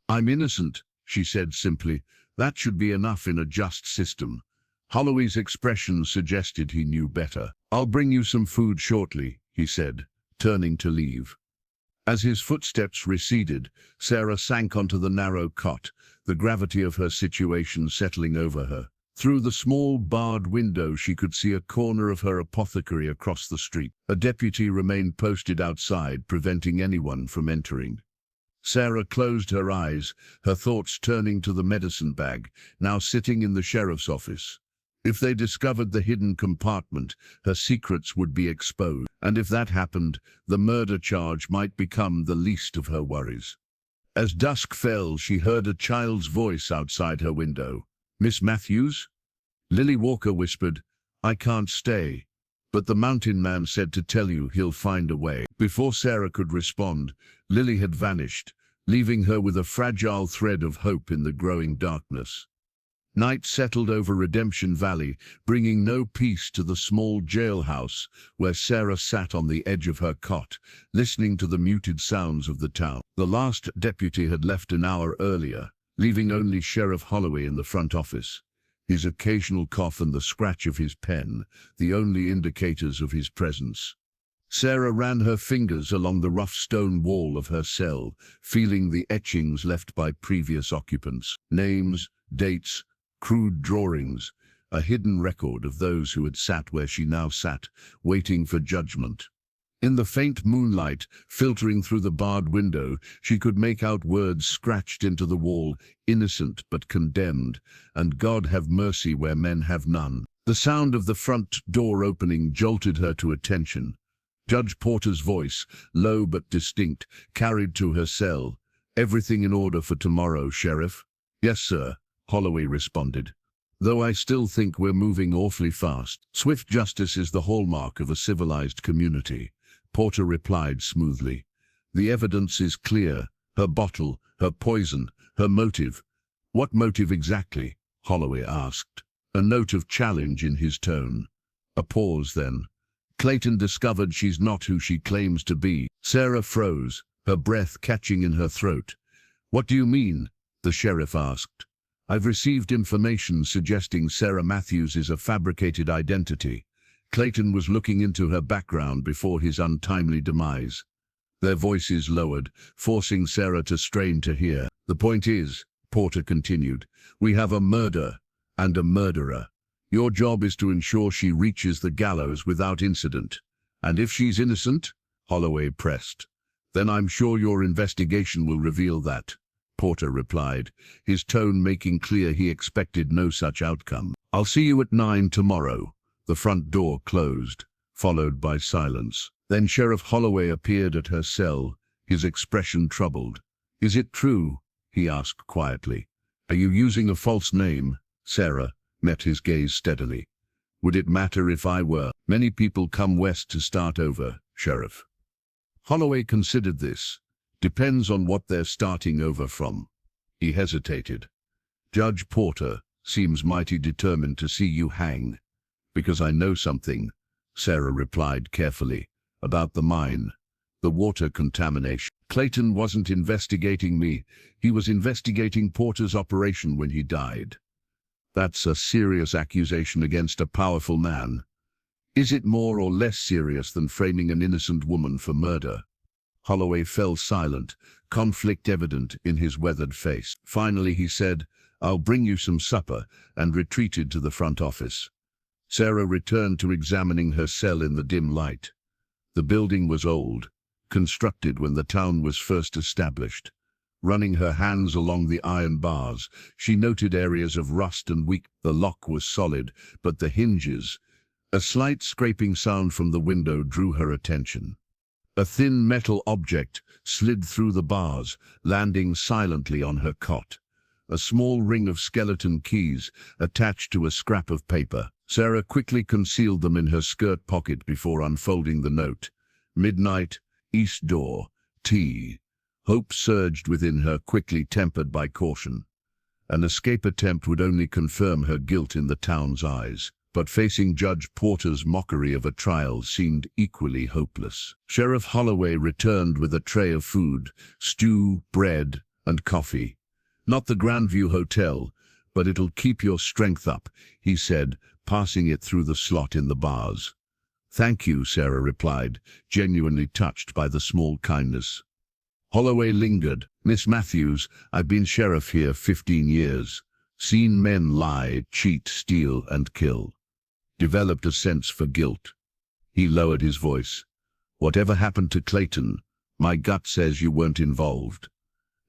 I'm innocent, she said simply. That should be enough in a just system. Holloway's expression suggested he knew better. I'll bring you some food shortly, he said, turning to leave. As his footsteps receded, Sarah sank onto the narrow cot, the gravity of her situation settling over her. Through the small barred window she could see a corner of her apothecary across the street. A deputy remained posted outside, preventing anyone from entering. Sarah closed her eyes, her thoughts turning to the medicine bag, now sitting in the sheriff's office. If they discovered the hidden compartment, her secrets would be exposed, and if that happened, the murder charge might become the least of her worries. As dusk fell, she heard a child's voice outside her window. Miss Matthews? Lily Walker whispered, I can't stay, but the mountain man said to tell you he'll find a way. Before Sarah could respond, Lily had vanished, leaving her with a fragile thread of hope in the growing darkness. Night settled over Redemption Valley, bringing no peace to the small jailhouse where Sarah sat on the edge of her cot, listening to the muted sounds of the town. The last deputy had left an hour earlier, leaving only Sheriff Holloway in the front office. His occasional cough and the scratch of his pen, the only indicators of his presence. Sarah ran her fingers along the rough stone wall of her cell, feeling the etchings left by previous occupants. Names, dates, crude drawings, a hidden record of those who had sat where she now sat, waiting for judgment. In the faint moonlight, filtering through the barred window, she could make out words scratched into the wall, innocent but condemned, and God have mercy where men have none. The sound of the front door opening jolted her to attention. Judge Porter's voice, low but distinct, carried to her cell. Everything in order for tomorrow, Sheriff? Yes, sir, Holloway responded. Though I still think we're moving awfully fast. Swift justice is the hallmark of a civilized community, Porter replied smoothly. The evidence is clear. Her bottle, her poison, her motive. What motive exactly? Holloway asked, a note of challenge in his tone. A pause then. Clayton discovered she's not who she claims to be. Sarah froze, her breath catching in her throat. What do you mean? The sheriff asked. I've received information suggesting Sarah Matthews is a fabricated identity. Clayton was looking into her background before his untimely demise. Their voices lowered, forcing Sarah to strain to hear. The point is, Porter continued, we have a murder and a murderer. Your job is to ensure she reaches the gallows without incident. And if she's innocent, Holloway pressed, then I'm sure your investigation will reveal that, Porter replied, his tone making clear he expected no such outcome. I'll see you at 9 tomorrow. The front door closed, followed by silence. Then Sheriff Holloway appeared at her cell, his expression troubled. Is it true? He asked quietly. Are you using a false name? Sarah met his gaze steadily. Would it matter if I were? Many people come west to start over, Sheriff. Holloway considered this. Depends on what they're starting over from. He hesitated. Judge Porter seems mighty determined to see you hang. Because I know something, Sarah replied carefully, about the mine, the water contamination. Clayton wasn't investigating me. He was investigating Porter's operation when he died. That's a serious accusation against a powerful man. Is it more or less serious than framing an innocent woman for murder? Holloway fell silent, conflict evident in his weathered face. Finally he said, "I'll bring you some supper," and retreated to the front office. Sarah returned to examining her cell in the dim light. The building was old, constructed when the town was first established. Running her hands along the iron bars, she noted areas of rust and weak. The lock was solid, but the hinges... A slight scraping sound from the window drew her attention. A thin metal object slid through the bars, landing silently on her cot. A small ring of skeleton keys attached to a scrap of paper. Sarah quickly concealed them in her skirt pocket before unfolding the note. Midnight, East Door, T. Hope surged within her, quickly tempered by caution. An escape attempt would only confirm her guilt in the town's eyes. But facing Judge Porter's mockery of a trial seemed equally hopeless. Sheriff Holloway returned with a tray of food, stew, bread, and coffee. "Not the Grandview Hotel, but it'll keep your strength up," he said, passing it through the slot in the bars. "Thank you," Sarah replied, genuinely touched by the small kindness. Holloway lingered. "Miss Matthews, I've been sheriff here 15 years. Seen men lie, cheat, steal, and kill. Developed a sense for guilt." He lowered his voice. "Whatever happened to Clayton, my gut says you weren't involved."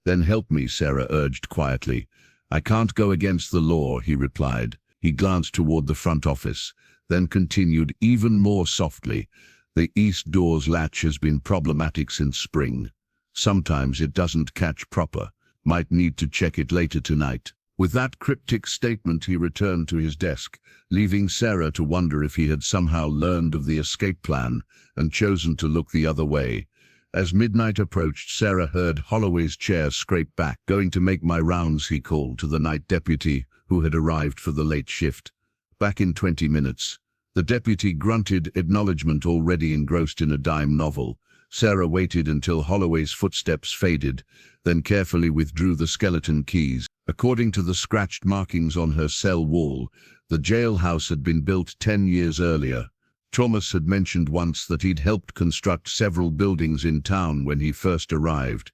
"Then help me," Sarah urged quietly. "I can't go against the law," he replied. He glanced toward the front office, then continued even more softly. "The east door's latch has been problematic since spring. Sometimes it doesn't catch proper. Might need to check it later tonight." With that cryptic statement he returned to his desk, leaving Sarah to wonder if he had somehow learned of the escape plan and chosen to look the other way. As midnight approached, Sarah heard Holloway's chair scrape back. "Going to make my rounds," he called to the night deputy, who had arrived for the late shift. "Back in 20 minutes. The deputy grunted acknowledgement, already engrossed in a dime novel. Sarah waited until Holloway's footsteps faded, then carefully withdrew the skeleton keys. According to the scratched markings on her cell wall, the jailhouse had been built 10 years earlier. Thomas had mentioned once that he'd helped construct several buildings in town when he first arrived.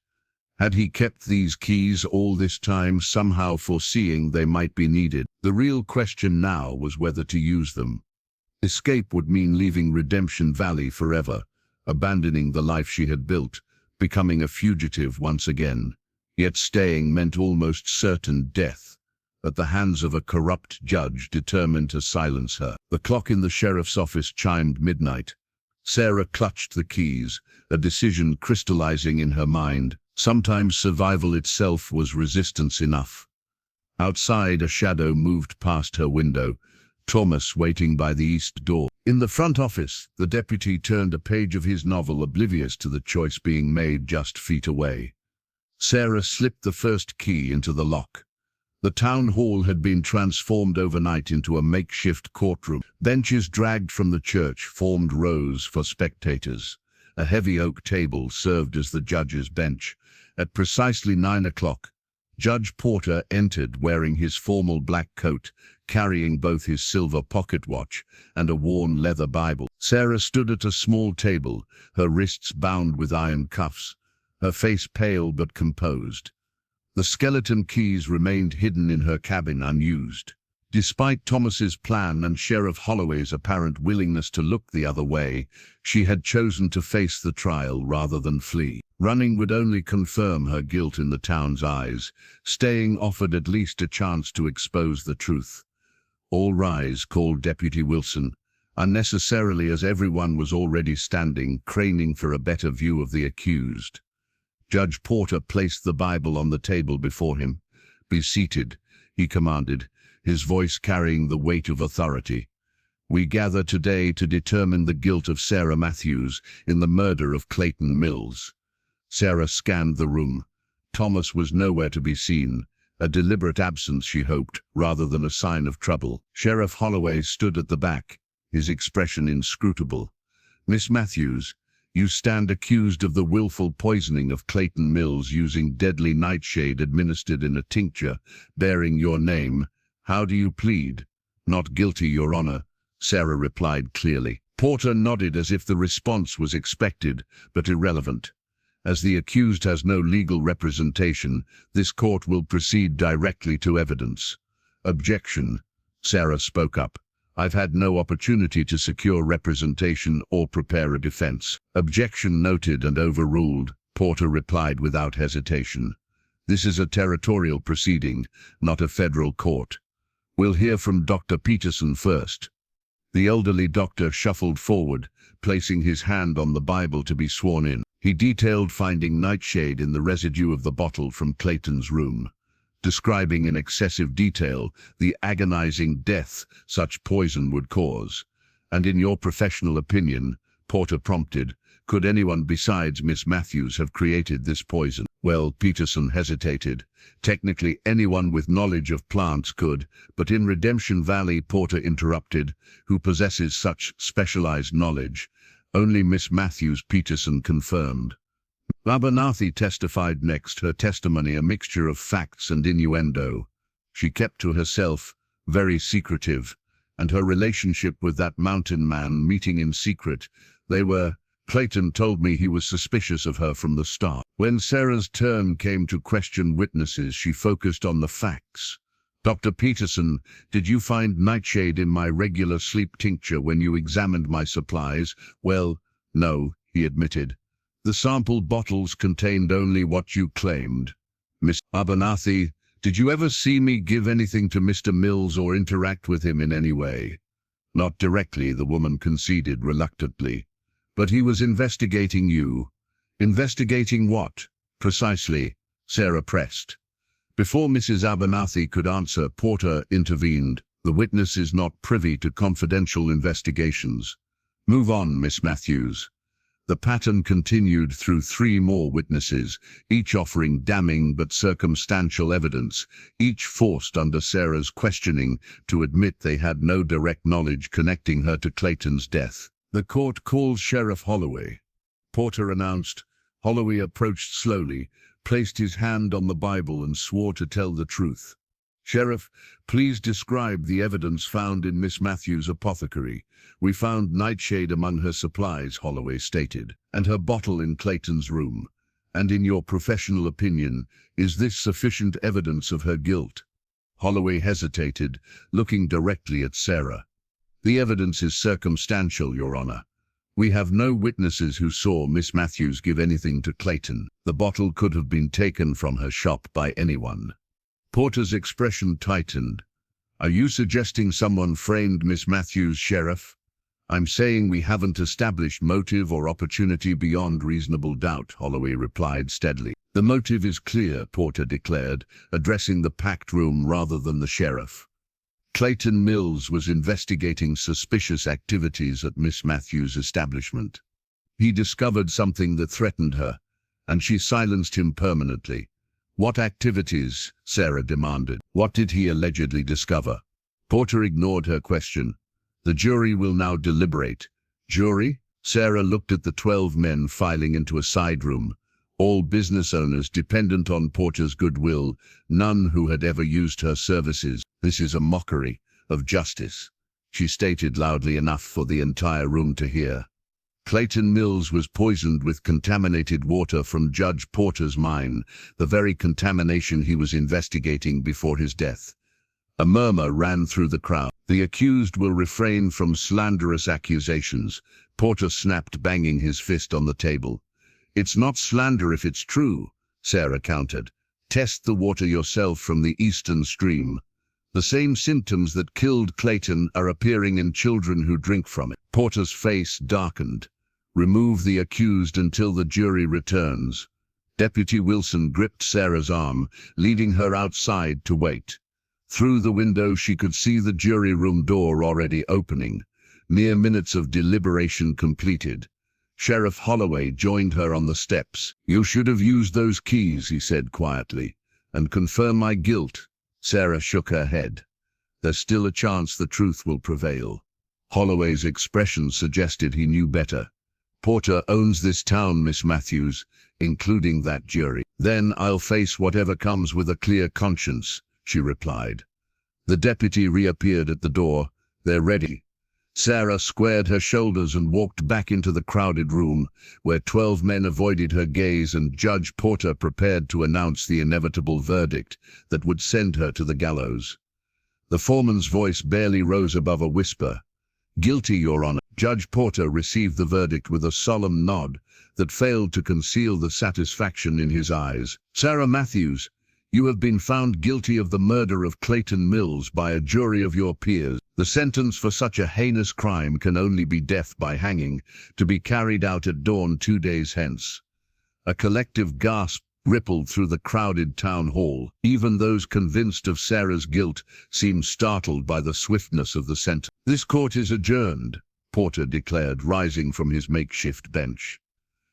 Had he kept these keys all this time, somehow foreseeing they might be needed? The real question now was whether to use them. Escape would mean leaving Redemption Valley forever, abandoning the life she had built, becoming a fugitive once again. Yet staying meant almost certain death, at the hands of a corrupt judge determined to silence her. The clock in the sheriff's office chimed midnight. Sarah clutched the keys, a decision crystallizing in her mind. Sometimes survival itself was resistance enough. Outside, a shadow moved past her window, Thomas waiting by the east door. In the front office, the deputy turned a page of his novel, oblivious to the choice being made just feet away. Sarah slipped the first key into the lock. The town hall had been transformed overnight into a makeshift courtroom. Benches dragged from the church formed rows for spectators. A heavy oak table served as the judge's bench. At precisely 9 o'clock, Judge Porter entered wearing his formal black coat, carrying both his silver pocket watch and a worn leather Bible. Sarah stood at a small table, her wrists bound with iron cuffs, her face pale but composed. The skeleton keys remained hidden in her cabin unused. Despite Thomas's plan and Sheriff Holloway's apparent willingness to look the other way, she had chosen to face the trial rather than flee. Running would only confirm her guilt in the town's eyes. Staying offered at least a chance to expose the truth. "All rise," called Deputy Wilson, unnecessarily, as everyone was already standing, craning for a better view of the accused. Judge Porter placed the Bible on the table before him. "Be seated," he commanded, his voice carrying the weight of authority. "We gather today to determine the guilt of Sarah Matthews in the murder of Clayton Mills." Sarah scanned the room. Thomas was nowhere to be seen, a deliberate absence, she hoped, rather than a sign of trouble. Sheriff Holloway stood at the back, his expression inscrutable. "Miss Matthews, you stand accused of the willful poisoning of Clayton Mills using deadly nightshade administered in a tincture bearing your name. How do you plead?" "Not guilty, Your Honor," Sarah replied clearly. Porter nodded as if the response was expected, but irrelevant. As the accused has no legal representation, this court will proceed directly to evidence. Objection. Sarah spoke up. I've had no opportunity to secure representation or prepare a defense. Objection noted and overruled, Porter replied without hesitation. This is a territorial proceeding, not a federal court. We'll hear from Dr. Peterson first. The elderly doctor shuffled forward, placing his hand on the Bible to be sworn in. He detailed finding nightshade in the residue of the bottle from Clayton's room, describing in excessive detail the agonizing death such poison would cause. And in your professional opinion, Porter prompted, could anyone besides Miss Matthews have created this poison? Well, Peterson hesitated. Technically anyone with knowledge of plants could, but in Redemption Valley, Porter interrupted, who possesses such specialized knowledge? Only Miss Matthews, Peterson confirmed. Abernathy testified next, her testimony a mixture of facts and innuendo. She kept to herself, very secretive, and her relationship with that mountain man, meeting in secret, Clayton told me he was suspicious of her from the start. When Sarah's turn came to question witnesses, she focused on the facts. Dr. Peterson, did you find nightshade in my regular sleep tincture when you examined my supplies? Well, no, he admitted. The sampled bottles contained only what you claimed. Miss Abernathy, did you ever see me give anything to Mr. Mills or interact with him in any way? Not directly, the woman conceded reluctantly. But he was investigating you. Investigating what? Precisely, Sarah pressed. Before Mrs. Abernathy could answer, Porter intervened. The witness is not privy to confidential investigations. Move on, Miss Matthews. The pattern continued through 3 more witnesses, each offering damning but circumstantial evidence, each forced under Sarah's questioning to admit they had no direct knowledge connecting her to Clayton's death. The court calls Sheriff Holloway. Porter announced. Holloway approached slowly, placed his hand on the Bible and swore to tell the truth. Sheriff, please describe the evidence found in Miss Matthews' apothecary. We found nightshade among her supplies, Holloway stated, and her bottle in Clayton's room. And in your professional opinion, is this sufficient evidence of her guilt? Holloway hesitated, looking directly at Sarah. The evidence is circumstantial, Your Honor. We have no witnesses who saw Miss Matthews give anything to Clayton. The bottle could have been taken from her shop by anyone. Porter's expression tightened. Are you suggesting someone framed Miss Matthews, Sheriff? I'm saying we haven't established motive or opportunity beyond reasonable doubt, Holloway replied steadily. The motive is clear, Porter declared, addressing the packed room rather than the sheriff. Clayton Mills was investigating suspicious activities at Miss Matthews' establishment. He discovered something that threatened her, and she silenced him permanently. What activities? Sarah demanded. What did he allegedly discover? Porter ignored her question. The jury will now deliberate. Jury? Sarah looked at the 12 men filing into a side room. All business owners dependent on Porter's goodwill, none who had ever used her services. This is a mockery of justice, she stated loudly enough for the entire room to hear. Clayton Mills was poisoned with contaminated water from Judge Porter's mine, the very contamination he was investigating before his death. A murmur ran through the crowd. The accused will refrain from slanderous accusations, Porter snapped, banging his fist on the table. It's not slander if it's true, Sarah countered. Test the water yourself from the Eastern Stream. The same symptoms that killed Clayton are appearing in children who drink from it. Porter's face darkened. Remove the accused until the jury returns. Deputy Wilson gripped Sarah's arm, leading her outside to wait. Through the window she could see the jury room door already opening. Mere minutes of deliberation completed. Sheriff Holloway joined her on the steps. You should have used those keys, he said quietly, and confirm my guilt. Sarah shook her head. There's still a chance the truth will prevail. Holloway's expression suggested he knew better. Porter owns this town, Miss Matthews, including that jury. Then I'll face whatever comes with a clear conscience, she replied. The deputy reappeared at the door. They're ready. Sarah squared her shoulders and walked back into the crowded room, where 12 men avoided her gaze and Judge Porter prepared to announce the inevitable verdict that would send her to the gallows. The foreman's voice barely rose above a whisper. "Guilty, Your Honor." Judge Porter received the verdict with a solemn nod that failed to conceal the satisfaction in his eyes. "Sarah Matthews, you have been found guilty of the murder of Clayton Mills by a jury of your peers. The sentence for such a heinous crime can only be death by hanging, to be carried out at dawn 2 days hence." A collective gasp rippled through the crowded town hall. Even those convinced of Sarah's guilt seemed startled by the swiftness of the sentence. "This court is adjourned," Porter declared, rising from his makeshift bench.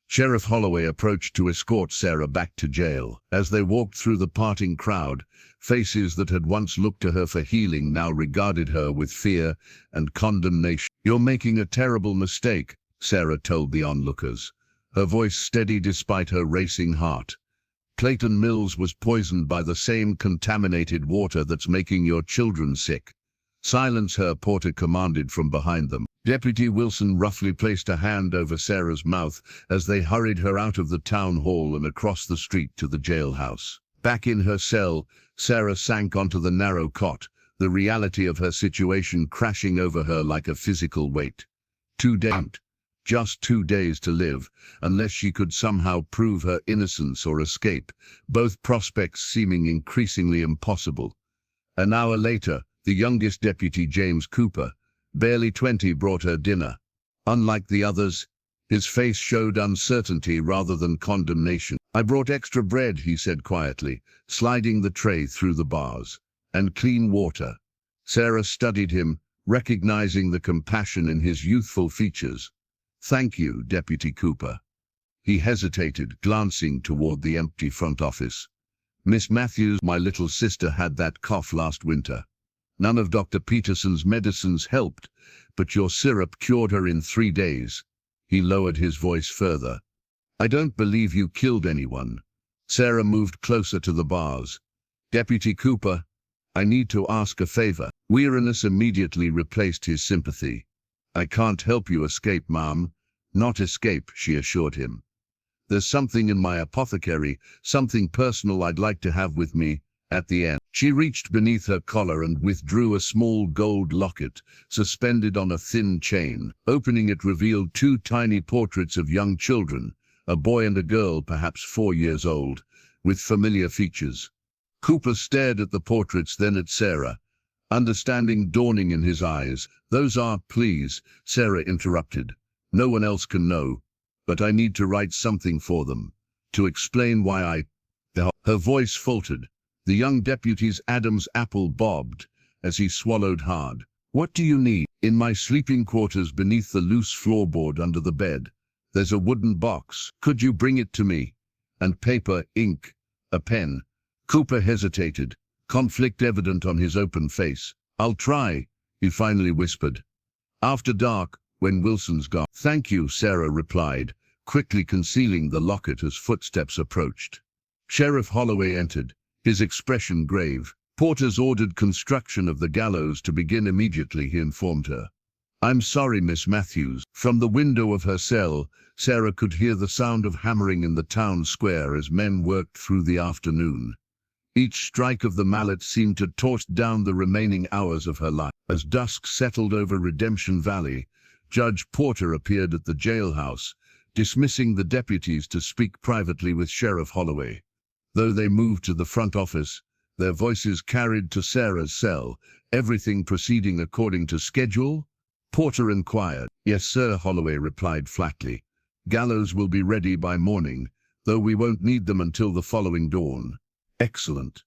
Sheriff Holloway approached to escort Sarah back to jail. As they walked through the parting crowd, faces that had once looked to her for healing now regarded her with fear and condemnation. "You're making a terrible mistake," Sarah told the onlookers, her voice steady despite her racing heart. "Clayton Mills was poisoned by the same contaminated water that's making your children sick." "Silence her," Porter commanded from behind them. Deputy Wilson roughly placed a hand over Sarah's mouth as they hurried her out of the town hall and across the street to the jailhouse. Back in her cell, Sarah sank onto the narrow cot, the reality of her situation crashing over her like a physical weight. 2 days. Just 2 days to live, unless she could somehow prove her innocence or escape, both prospects seeming increasingly impossible. An hour later, the youngest deputy, James Cooper, barely 20, brought her dinner. Unlike the others, his face showed uncertainty rather than condemnation. "I brought extra bread," he said quietly, sliding the tray through the bars. "And clean water." Sarah studied him, recognizing the compassion in his youthful features. "Thank you, Deputy Cooper." He hesitated, glancing toward the empty front office. "Miss Matthews, my little sister had that cough last winter. None of Dr. Peterson's medicines helped, but your syrup cured her in 3 days." He lowered his voice further. "I don't believe you killed anyone." Sarah moved closer to the bars. "Deputy Cooper, I need to ask a favor." Weariness immediately replaced his sympathy. "I can't help you escape, ma'am." "Not escape," she assured him. "There's something in my apothecary, something personal I'd like to have with me at the end." She reached beneath her collar and withdrew a small gold locket, suspended on a thin chain. Opening it revealed 2 tiny portraits of young children, a boy and a girl perhaps 4 years old, with familiar features. Cooper stared at the portraits, then at Sarah, understanding dawning in his eyes. "Those are, please," Sarah interrupted. "No one else can know, but I need to write something for them, to explain why I—" Her voice faltered. The young deputy's Adam's apple bobbed as he swallowed hard. "What do you need?" "In my sleeping quarters beneath the loose floorboard under the bed. There's a wooden box. Could you bring it to me? And paper, ink, a pen." Cooper hesitated, conflict evident on his open face. "I'll try," he finally whispered. "After dark, when Wilson's gone." "Thank you," Sarah replied, quickly concealing the locket as footsteps approached. Sheriff Holloway entered, his expression grave. "Porter's ordered construction of the gallows to begin immediately," he informed her. "I'm sorry, Miss Matthews." From the window of her cell, Sarah could hear the sound of hammering in the town square as men worked through the afternoon. Each strike of the mallet seemed to torch down the remaining hours of her life. As dusk settled over Redemption Valley, Judge Porter appeared at the jailhouse, dismissing the deputies to speak privately with Sheriff Holloway. Though they moved to the front office, their voices carried to Sarah's cell, everything proceeding according to schedule. Porter inquired. "Yes, sir," Holloway replied flatly. "Gallows will be ready by morning, though we won't need them until the following dawn." "Excellent.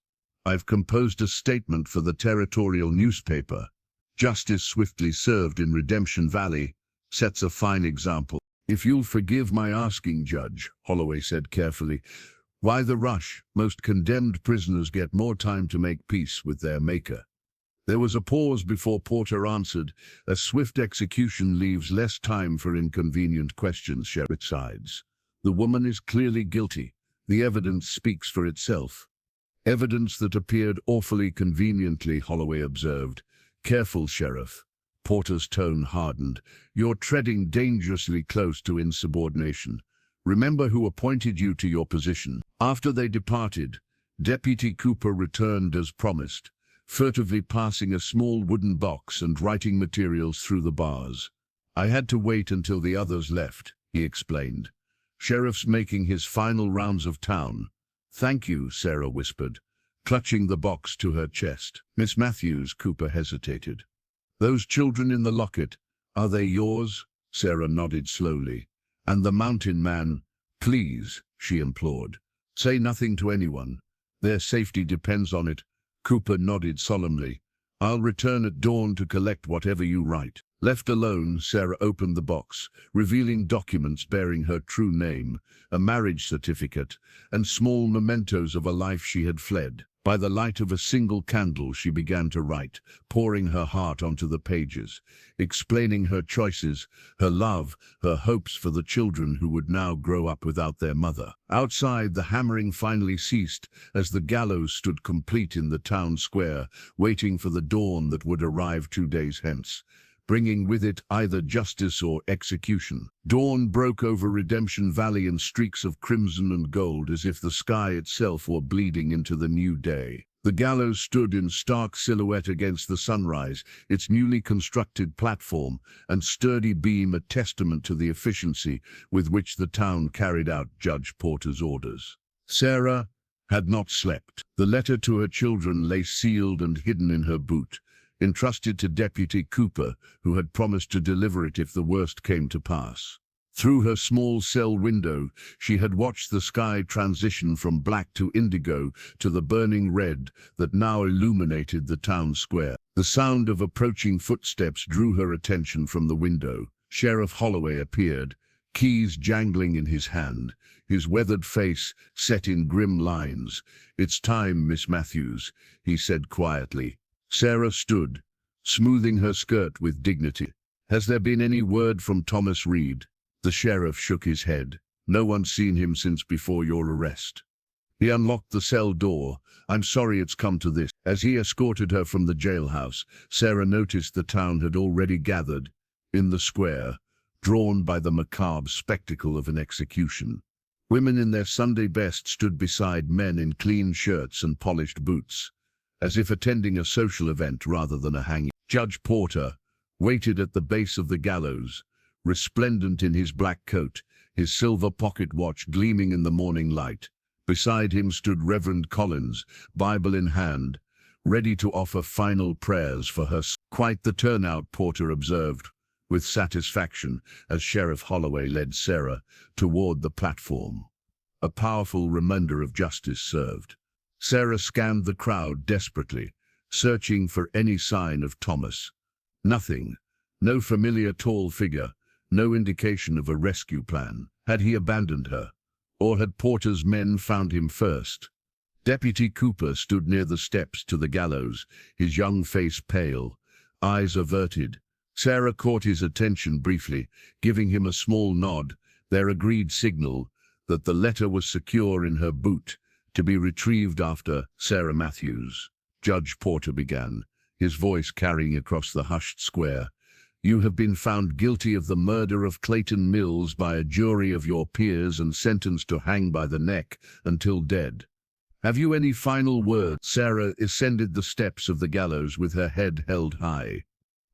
I've composed a statement for the territorial newspaper. Justice swiftly served in Redemption Valley sets a fine example." "If you'll forgive my asking, Judge," Holloway said carefully, "why the rush? Most condemned prisoners get more time to make peace with their maker." There was a pause before Porter answered. "A swift execution leaves less time for inconvenient questions," Sheriff sides. "The woman is clearly guilty. The evidence speaks for itself." "Evidence that appeared awfully conveniently," Holloway observed. "Careful, Sheriff." Porter's tone hardened. "You're treading dangerously close to insubordination. Remember who appointed you to your position." After they departed, Deputy Cooper returned as promised, furtively passing a small wooden box and writing materials through the bars. "I had to wait until the others left," he explained. "Sheriff's making his final rounds of town." "Thank you," Sarah whispered, clutching the box to her chest. "Miss Matthews," Cooper hesitated. "Those children in the locket, are they yours?" Sarah nodded slowly. "And the mountain man, please," she implored. "Say nothing to anyone. Their safety depends on it." Cooper nodded solemnly. "I'll return at dawn to collect whatever you write." Left alone, Sarah opened the box, revealing documents bearing her true name, a marriage certificate, and small mementos of a life she had fled. By the light of a single candle, she began to write, pouring her heart onto the pages, explaining her choices, her love, her hopes for the children who would now grow up without their mother. Outside, the hammering finally ceased as the gallows stood complete in the town square, waiting for the dawn that would arrive 2 days hence, bringing with it either justice or execution. Dawn broke over Redemption Valley in streaks of crimson and gold, as if the sky itself were bleeding into the new day. The gallows stood in stark silhouette against the sunrise, its newly constructed platform and sturdy beam a testament to the efficiency with which the town carried out Judge Porter's orders. Sarah had not slept. The letter to her children lay sealed and hidden in her boot, entrusted to Deputy Cooper, who had promised to deliver it if the worst came to pass. Through her small cell window, she had watched the sky transition from black to indigo to the burning red that now illuminated the town square. The sound of approaching footsteps drew her attention from the window. Sheriff Holloway appeared, keys jangling in his hand, his weathered face set in grim lines. "It's time, Miss Matthews," he said quietly. Sarah stood, smoothing her skirt with dignity. "Has there been any word from Thomas Reed?" The sheriff shook his head. "No one's seen him since before your arrest." He unlocked the cell door. "I'm sorry it's come to this." As he escorted her from the jailhouse, Sarah noticed the town had already gathered in the square, drawn by the macabre spectacle of an execution. Women in their Sunday best stood beside men in clean shirts and polished boots, as if attending a social event rather than a hanging. Judge Porter waited at the base of the gallows, resplendent in his black coat, his silver pocket watch gleaming in the morning light. Beside him stood Reverend Collins, Bible in hand, ready to offer final prayers for her. "Quite the turnout," Porter observed with satisfaction as Sheriff Holloway led Sarah toward the platform. A powerful reminder of justice served. Sarah scanned the crowd desperately, searching for any sign of Thomas. Nothing. No familiar tall figure, no indication of a rescue plan. Had he abandoned her? Or had Porter's men found him first? Deputy Cooper stood near the steps to the gallows, his young face pale, eyes averted. Sarah caught his attention briefly, giving him a small nod, their agreed signal that the letter was secure in her boot, to be retrieved after. "Sarah Matthews," Judge Porter began, his voice carrying across the hushed square, "you have been found guilty of the murder of Clayton Mills by a jury of your peers and sentenced to hang by the neck until dead. Have you any final words?" Sarah ascended the steps of the gallows with her head held high.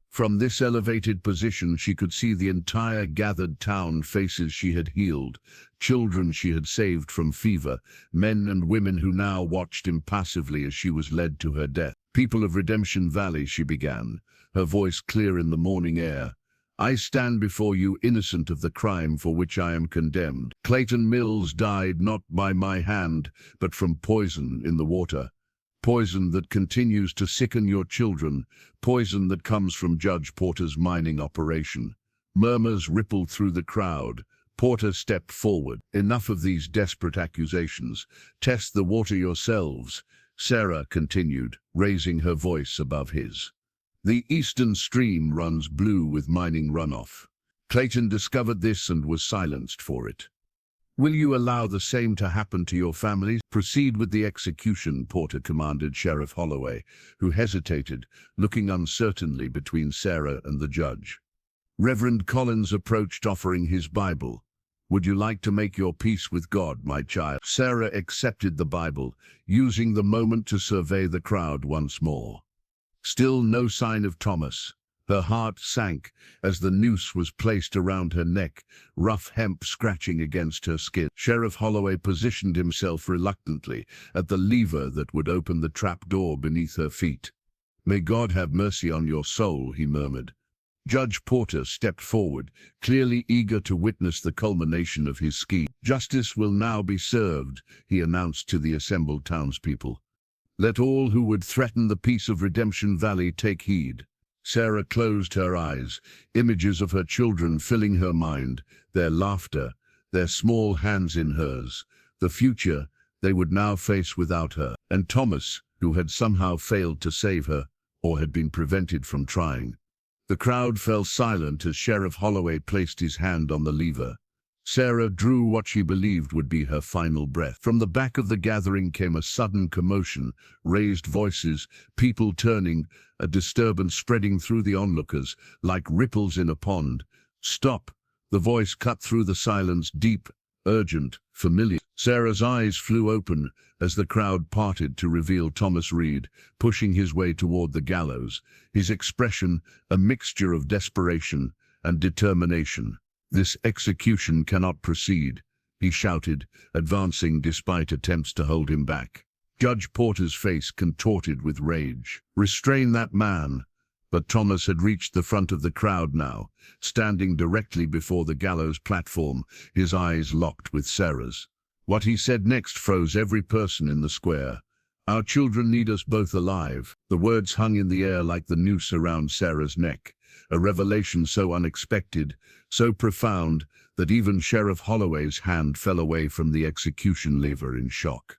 From this elevated position she could see the entire gathered town, faces she had healed, children she had saved from fever, men and women who now watched impassively as she was led to her death. "People of Redemption Valley," she began, her voice clear in the morning air, "I stand before you innocent of the crime for which I am condemned. Clayton Mills died not by my hand, but from poison in the water. Poison that continues to sicken your children, poison that comes from Judge Porter's mining operation." Murmurs rippled through the crowd. Porter stepped forward. "Enough of these desperate accusations. Test the water yourselves," Sarah continued, raising her voice above his. "The eastern stream runs blue with mining runoff. Clayton discovered this and was silenced for it. Will you allow the same to happen to your families? Proceed with the execution, Porter commanded Sheriff Holloway, who hesitated, looking uncertainly between Sarah and the judge. Reverend Collins approached, offering his Bible. Would you like to make your peace with God, my child? Sarah accepted the Bible, using the moment to survey the crowd once more. Still no sign of Thomas. Her heart sank as the noose was placed around her neck, rough hemp scratching against her skin. Sheriff Holloway positioned himself reluctantly at the lever that would open the trap door beneath her feet. May God have mercy on your soul, he murmured. Judge Porter stepped forward, clearly eager to witness the culmination of his scheme. Justice will now be served, he announced to the assembled townspeople. Let all who would threaten the peace of Redemption Valley take heed. Sarah closed her eyes, images of her children filling her mind, their laughter, their small hands in hers, the future they would now face without her, and Thomas, who had somehow failed to save her, or had been prevented from trying. The crowd fell silent as Sheriff Holloway placed his hand on the lever. Sarah drew what she believed would be her final breath. From the back of the gathering came a sudden commotion, raised voices, people turning, a disturbance spreading through the onlookers, like ripples in a pond. Stop! The voice cut through the silence, deep, urgent, familiar. Sarah's eyes flew open as the crowd parted to reveal Thomas Reed, pushing his way toward the gallows, his expression a mixture of desperation and determination. This execution cannot proceed, he shouted, advancing despite attempts to hold him back. Judge Porter's face contorted with rage. Restrain that man! But Thomas had reached the front of the crowd now, standing directly before the gallows platform, his eyes locked with Sarah's. What he said next froze every person in the square. Our children need us both alive. The words hung in the air like the noose around Sarah's neck, a revelation so unexpected, so profound, that even Sheriff Holloway's hand fell away from the execution lever in shock.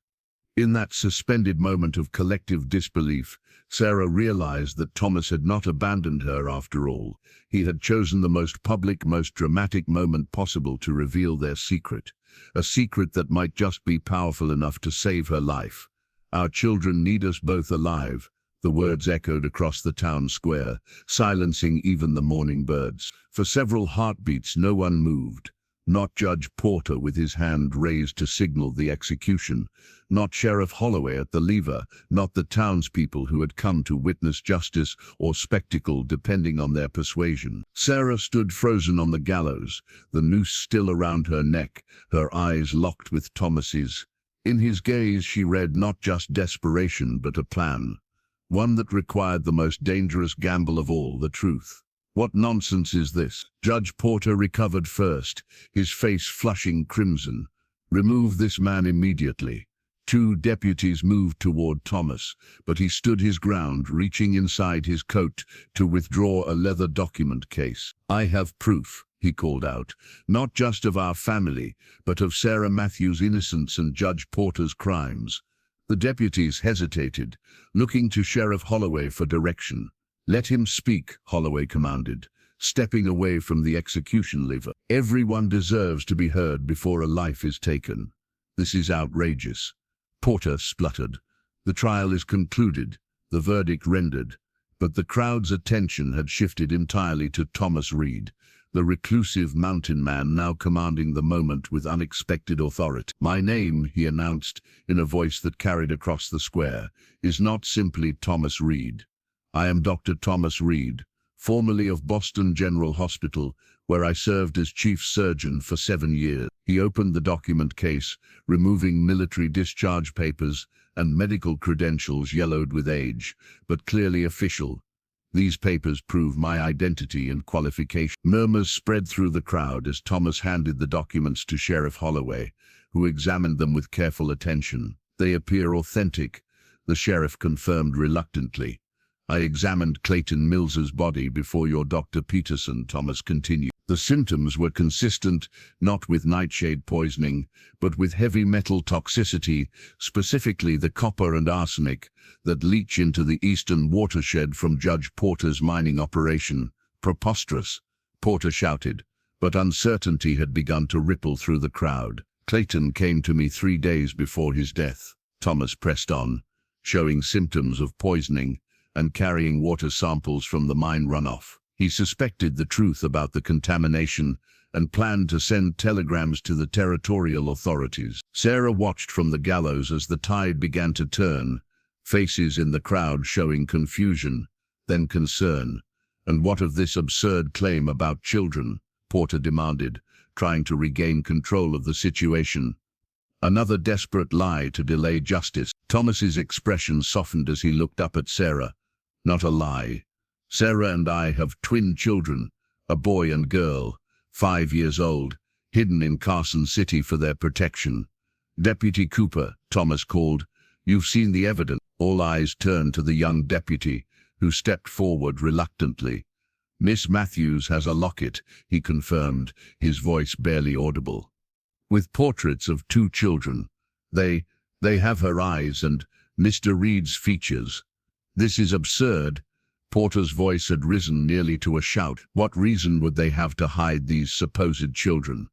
In that suspended moment of collective disbelief, Sarah realized that Thomas had not abandoned her after all. He had chosen the most public, most dramatic moment possible to reveal their secret, a secret that might just be powerful enough to save her life. Our children need us both alive. The words echoed across the town square, silencing even the morning birds. For several heartbeats no one moved. Not Judge Porter with his hand raised to signal the execution, not Sheriff Holloway at the lever, not the townspeople who had come to witness justice or spectacle depending on their persuasion. Sarah stood frozen on the gallows, the noose still around her neck, her eyes locked with Thomas's. In his gaze she read not just desperation but a plan. One that required the most dangerous gamble of all, the truth. What nonsense is this? Judge Porter recovered first, his face flushing crimson. Remove this man immediately. Two deputies moved toward Thomas, but he stood his ground, reaching inside his coat to withdraw a leather document case. I have proof, he called out, not just of our family, but of Sarah Matthews' innocence and Judge Porter's crimes. The deputies hesitated, looking to Sheriff Holloway for direction. Let him speak, Holloway commanded, stepping away from the execution lever. Everyone deserves to be heard before a life is taken. This is outrageous. Porter spluttered. The trial is concluded, the verdict rendered, but the crowd's attention had shifted entirely to Thomas Reed, the reclusive mountain man now commanding the moment with unexpected authority. My name, he announced, in a voice that carried across the square, is not simply Thomas Reed. I am Dr. Thomas Reed, formerly of Boston General Hospital, where I served as chief surgeon for 7 years. He opened the document case, removing military discharge papers and medical credentials yellowed with age, but clearly official. These papers prove my identity and qualification. Murmurs spread through the crowd as Thomas handed the documents to Sheriff Holloway, who examined them with careful attention. They appear authentic, the sheriff confirmed reluctantly. I examined Clayton Mills's body before your Dr. Peterson, Thomas continued. The symptoms were consistent, not with nightshade poisoning, but with heavy metal toxicity, specifically the copper and arsenic that leach into the eastern watershed from Judge Porter's mining operation. Preposterous, Porter shouted, but uncertainty had begun to ripple through the crowd. Clayton came to me 3 days before his death. Thomas pressed on, showing symptoms of poisoning and carrying water samples from the mine runoff. He suspected the truth about the contamination and planned to send telegrams to the territorial authorities. Sarah watched from the gallows as the tide began to turn, faces in the crowd showing confusion, then concern. "And what of this absurd claim about children?" Porter demanded, trying to regain control of the situation. "Another desperate lie to delay justice." Thomas's expression softened as he looked up at Sarah. "Not a lie. Sarah and I have twin children, a boy and girl, 5 years old, hidden in Carson City for their protection." "Deputy Cooper," Thomas called, "you've seen the evidence." All eyes turned to the young deputy, who stepped forward reluctantly. "Miss Matthews has a locket," he confirmed, his voice barely audible, "with portraits of 2 children. They have her eyes and Mr. Reed's features." "This is absurd." Porter's voice had risen nearly to a shout. "What reason would they have to hide these supposed children?"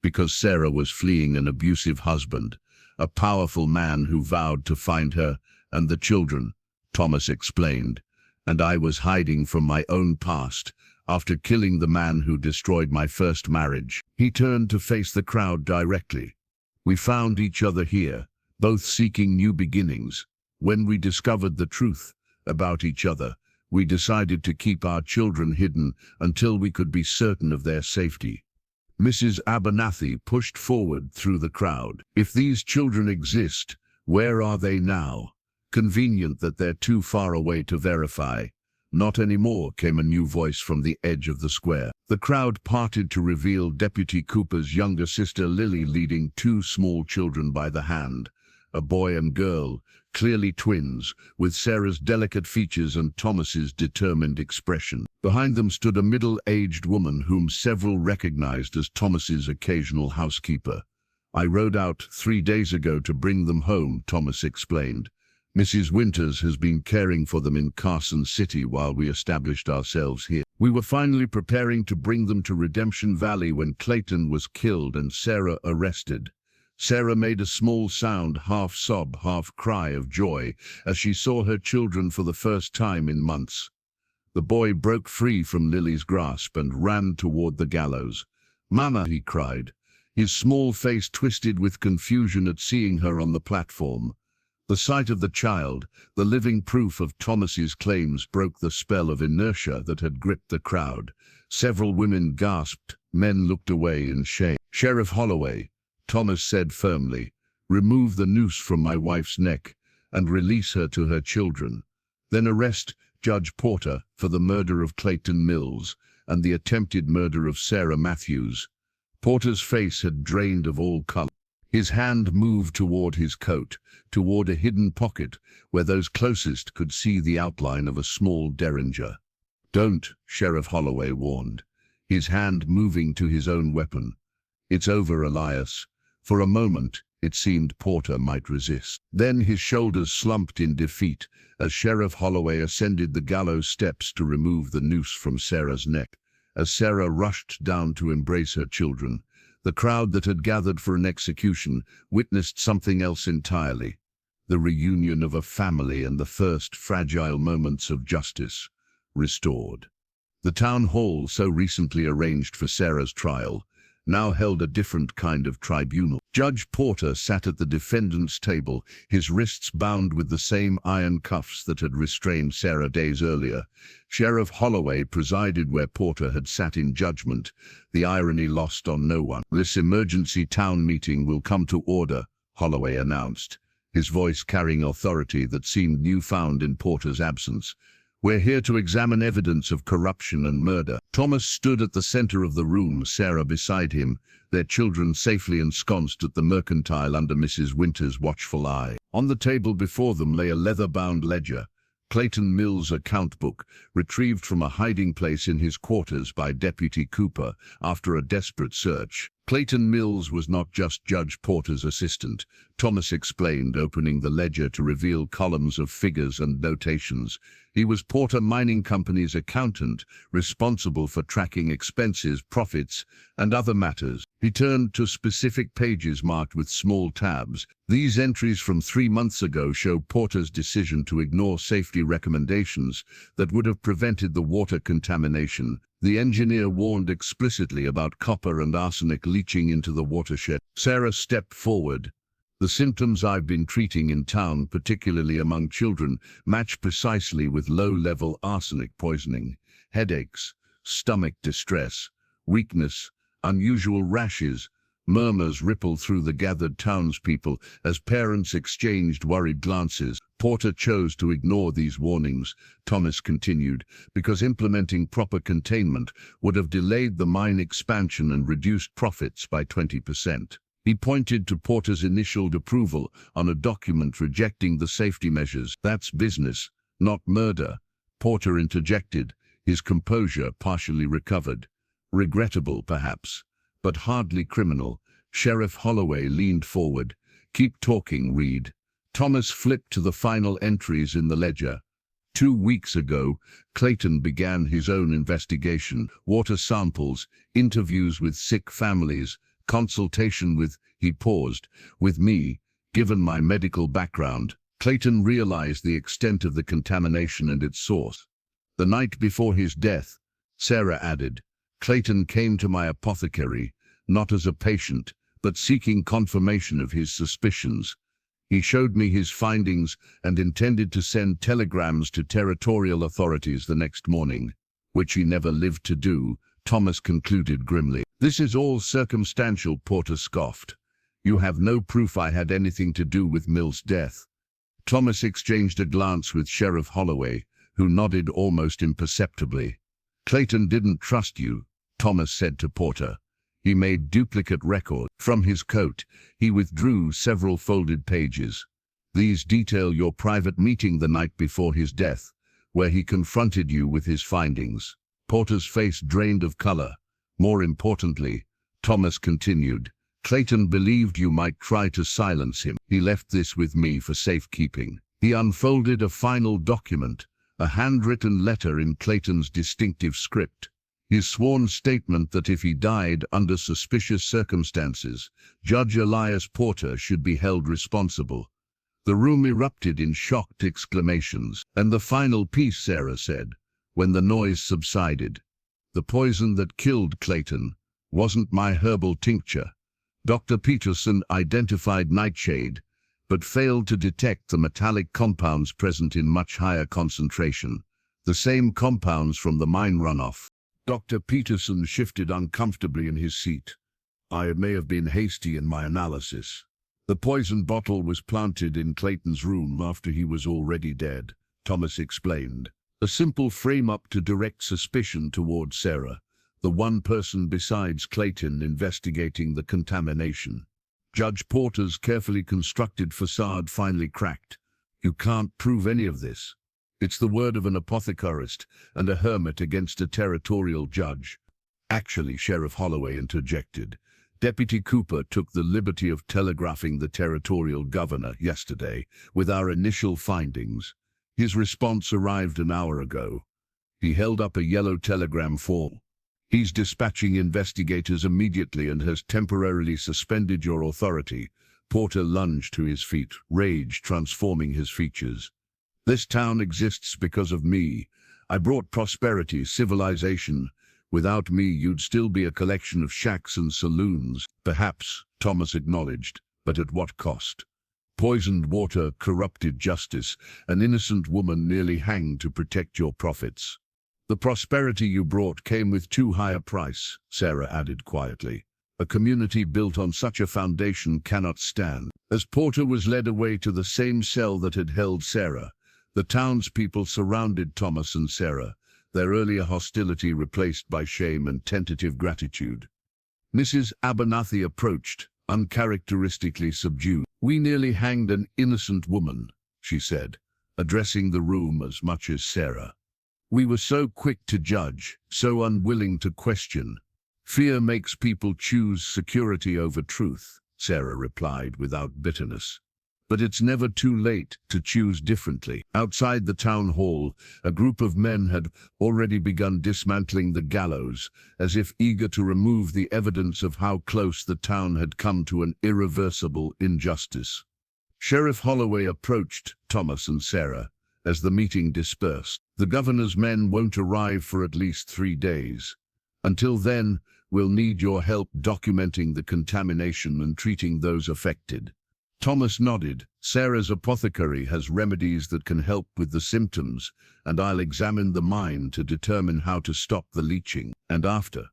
"Because Sarah was fleeing an abusive husband, a powerful man who vowed to find her and the children," Thomas explained. "And I was hiding from my own past after killing the man who destroyed my first marriage." He turned to face the crowd directly. "We found each other here, both seeking new beginnings. When we discovered the truth about each other, we decided to keep our children hidden until we could be certain of their safety." Mrs. Abernathy pushed forward through the crowd. "If these children exist, where are they now? Convenient that they're too far away to verify." "Not anymore," came a new voice from the edge of the square. The crowd parted to reveal Deputy Cooper's younger sister Lily leading 2 small children by the hand, a boy and girl, clearly twins, with Sarah's delicate features and Thomas's determined expression. Behind them stood a middle-aged woman whom several recognized as Thomas's occasional housekeeper. "I rode out 3 days ago to bring them home," Thomas explained. "Mrs. Winters has been caring for them in Carson City while we established ourselves here. We were finally preparing to bring them to Redemption Valley when Clayton was killed and Sarah arrested." Sarah made a small sound, half sob, half cry of joy, as she saw her children for the first time in months. The boy broke free from Lily's grasp and ran toward the gallows. "Mama!" he cried, his small face twisted with confusion at seeing her on the platform. The sight of the child, the living proof of Thomas's claims, broke the spell of inertia that had gripped the crowd. Several women gasped, men looked away in shame. "Sheriff Holloway," Thomas said firmly, "remove the noose from my wife's neck and release her to her children. Then arrest Judge Porter for the murder of Clayton Mills and the attempted murder of Sarah Matthews." Porter's face had drained of all color. His hand moved toward his coat, toward a hidden pocket where those closest could see the outline of a small derringer. "Don't," Sheriff Holloway warned, his hand moving to his own weapon. "It's over, Elias." For a moment, it seemed Porter might resist. Then his shoulders slumped in defeat as Sheriff Holloway ascended the gallows steps to remove the noose from Sarah's neck. As Sarah rushed down to embrace her children, the crowd that had gathered for an execution witnessed something else entirely: the reunion of a family and the first fragile moments of justice restored. The town hall, so recently arranged for Sarah's trial, now held a different kind of tribunal. Judge Porter sat at the defendant's table, his wrists bound with the same iron cuffs that had restrained Sarah days earlier. Sheriff Holloway presided where Porter had sat in judgment, the irony lost on no one. "This emergency town meeting will come to order," Holloway announced, his voice carrying authority that seemed newfound in Porter's absence. "We're here to examine evidence of corruption and murder." Thomas stood at the center of the room, Sarah beside him, their children safely ensconced at the Mercantile under Mrs. Winters' watchful eye. On the table before them lay a leather-bound ledger, Clayton Mills' account book, retrieved from a hiding place in his quarters by Deputy Cooper after a desperate search. Clayton Mills was not just Judge Porter's assistant, Thomas explained, opening the ledger to reveal columns of figures and notations. He was Porter Mining Company's accountant, responsible for tracking expenses, profits, and other matters. He turned to specific pages marked with small tabs. These entries from 3 months ago show Porter's decision to ignore safety recommendations that would have prevented the water contamination. The engineer warned explicitly about copper and arsenic leaching into the watershed. Sarah stepped forward. The symptoms I've been treating in town, particularly among children, match precisely with low-level arsenic poisoning. Headaches, stomach distress, weakness, unusual rashes. Murmurs rippled through the gathered townspeople as parents exchanged worried glances. Porter chose to ignore these warnings, Thomas continued, because implementing proper containment would have delayed the mine expansion and reduced profits by 20%. He pointed to Porter's initial approval on a document rejecting the safety measures. That's business, not murder, Porter interjected, his composure partially recovered. Regrettable, perhaps, but hardly criminal. Sheriff Holloway leaned forward. Keep talking, Reed. Thomas flipped to the final entries in the ledger. 2 weeks ago, Clayton began his own investigation. Water samples, interviews with sick families, consultation with, he paused, with me, given my medical background. Clayton realized the extent of the contamination and its source. The night before his death, Sarah added, Clayton came to my apothecary, not as a patient, but seeking confirmation of his suspicions. He showed me his findings and intended to send telegrams to territorial authorities the next morning, which he never lived to do, Thomas concluded grimly. This is all circumstantial, Porter scoffed. You have no proof I had anything to do with Mill's death. Thomas exchanged a glance with Sheriff Holloway, who nodded almost imperceptibly. Clayton didn't trust you, Thomas said to Porter. He made duplicate records. From his coat, he withdrew several folded pages. These detail your private meeting the night before his death, where he confronted you with his findings. Porter's face drained of color. More importantly, Thomas continued, Clayton believed you might try to silence him. He left this with me for safekeeping. He unfolded a final document, a handwritten letter in Clayton's distinctive script. His sworn statement that if he died under suspicious circumstances, Judge Elias Porter should be held responsible. The room erupted in shocked exclamations. And the final piece, Sarah said, when the noise subsided. The poison that killed Clayton wasn't my herbal tincture. Dr. Peterson identified nightshade, but failed to detect the metallic compounds present in much higher concentration, the same compounds from the mine runoff. Dr. Peterson shifted uncomfortably in his seat. I may have been hasty in my analysis. The poison bottle was planted in Clayton's room after he was already dead, Thomas explained. A simple frame-up to direct suspicion toward Sarah, the one person besides Clayton investigating the contamination. Judge Porter's carefully constructed facade finally cracked. You can't prove any of this. It's the word of an apothecarist and a hermit against a territorial judge. Actually, Sheriff Holloway interjected. Deputy Cooper took the liberty of telegraphing the territorial governor yesterday with our initial findings. His response arrived an hour ago. He held up a yellow telegram form. He's dispatching investigators immediately and has temporarily suspended your authority. Porter lunged to his feet, rage transforming his features. This town exists because of me. I brought prosperity, civilization. Without me, you'd still be a collection of shacks and saloons. Perhaps, Thomas acknowledged, but at what cost? Poisoned water, corrupted justice, an innocent woman nearly hanged to protect your profits. The prosperity you brought came with too high a price, Sarah added quietly. A community built on such a foundation cannot stand. As Porter was led away to the same cell that had held Sarah, the townspeople surrounded Thomas and Sarah, their earlier hostility replaced by shame and tentative gratitude. Mrs. Abernathy approached, uncharacteristically subdued. We nearly hanged an innocent woman, she said, addressing the room as much as Sarah. We were so quick to judge, so unwilling to question. Fear makes people choose security over truth, Sarah replied without bitterness. But it's never too late to choose differently. Outside the town hall, a group of men had already begun dismantling the gallows, as if eager to remove the evidence of how close the town had come to an irreversible injustice. Sheriff Holloway approached Thomas and Sarah as the meeting dispersed. The governor's men won't arrive for at least 3 days. Until then, we'll need your help documenting the contamination and treating those affected. Thomas nodded. Sarah's apothecary has remedies that can help with the symptoms, and I'll examine the mine to determine how to stop the leaching. And after?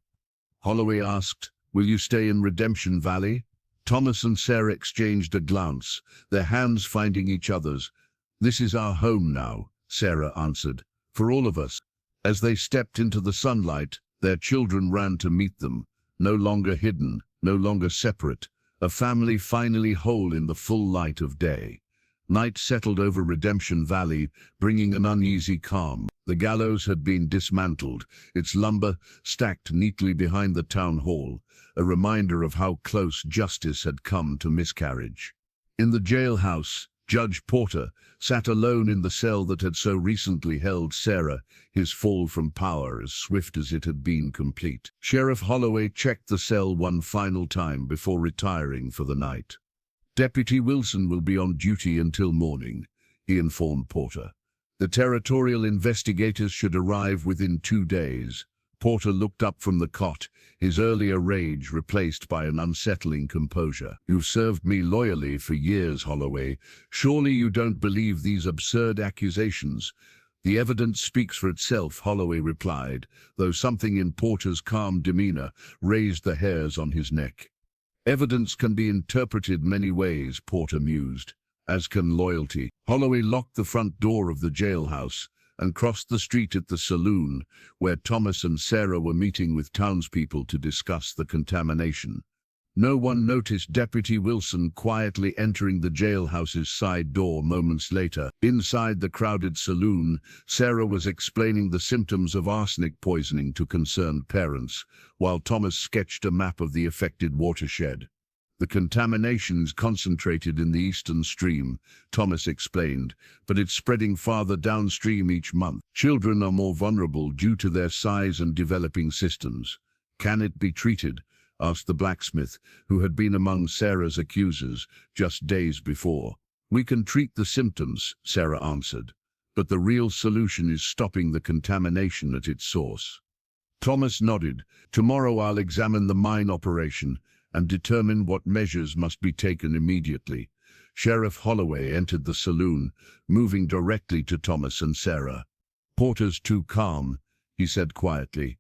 Holloway asked, will you stay in Redemption Valley? Thomas and Sarah exchanged a glance, their hands finding each other's. This is our home now, Sarah answered, for all of us. As they stepped into the sunlight, their children ran to meet them, no longer hidden, no longer separate, a family finally whole in the full light of day. Night settled over Redemption Valley, bringing an uneasy calm. The gallows had been dismantled, its lumber stacked neatly behind the town hall, a reminder of how close justice had come to miscarriage. In the jailhouse, Judge Porter sat alone in the cell that had so recently held Sarah, his fall from power as swift as it had been complete. Sheriff Holloway checked the cell one final time before retiring for the night. Deputy Wilson will be on duty until morning, he informed Porter. The territorial investigators should arrive within 2 days. Porter looked up from the cot, his earlier rage replaced by an unsettling composure. You've served me loyally for years, Holloway. Surely you don't believe these absurd accusations? The evidence speaks for itself, Holloway replied, though something in Porter's calm demeanor raised the hairs on his neck. Evidence can be interpreted many ways, Porter mused, as can loyalty. Holloway locked the front door of the jailhouse and crossed the street at the saloon, where Thomas and Sarah were meeting with townspeople to discuss the contamination. No one noticed Deputy Wilson quietly entering the jailhouse's side door moments later. Inside the crowded saloon, Sarah was explaining the symptoms of arsenic poisoning to concerned parents, while Thomas sketched a map of the affected watershed. The contamination's concentrated in the eastern stream, Thomas explained, but it's spreading farther downstream each month. Children are more vulnerable due to their size and developing systems. Can it be treated? Asked the blacksmith, who had been among Sarah's accusers just days before. We can treat the symptoms, Sarah answered, but the real solution is stopping the contamination at its source. Thomas nodded. Tomorrow I'll examine the mine operation and determine what measures must be taken immediately. Sheriff Holloway entered the saloon, moving directly to Thomas and Sarah. Porter's too calm, he said quietly.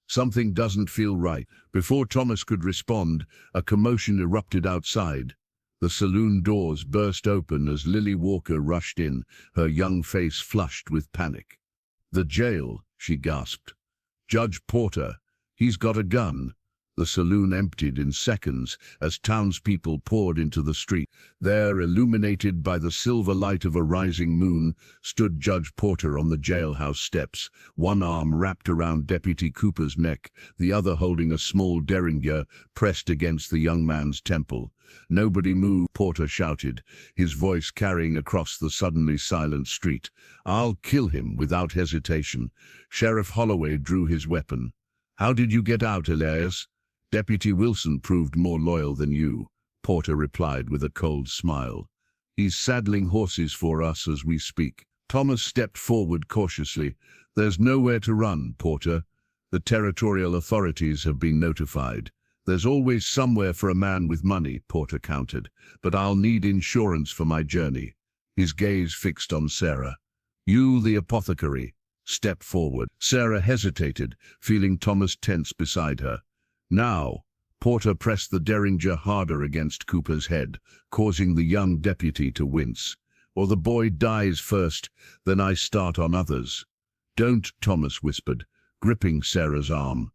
Something doesn't feel right. Before Thomas could respond, a commotion erupted outside. The saloon doors burst open as Lily Walker rushed in, her young face flushed with panic. The jail, she gasped. Judge Porter, he's got a gun. The saloon emptied in seconds as townspeople poured into the street. There, illuminated by the silver light of a rising moon, stood Judge Porter on the jailhouse steps, one arm wrapped around Deputy Cooper's neck, the other holding a small derringer pressed against the young man's temple. Nobody move, Porter shouted, his voice carrying across the suddenly silent street. I'll kill him without hesitation. Sheriff Holloway drew his weapon. How did you get out, Elias? Deputy Wilson proved more loyal than you, Porter replied with a cold smile. He's saddling horses for us as we speak. Thomas stepped forward cautiously. There's nowhere to run, Porter. The territorial authorities have been notified. There's always somewhere for a man with money, Porter countered, but I'll need insurance for my journey. His gaze fixed on Sarah. You, the apothecary. Step forward. Sarah hesitated, feeling Thomas tense beside her. Now, Porter pressed the derringer harder against Cooper's head, causing the young deputy to wince. Or the boy dies first, then I start on others. Don't, Thomas whispered, gripping Sarah's arm.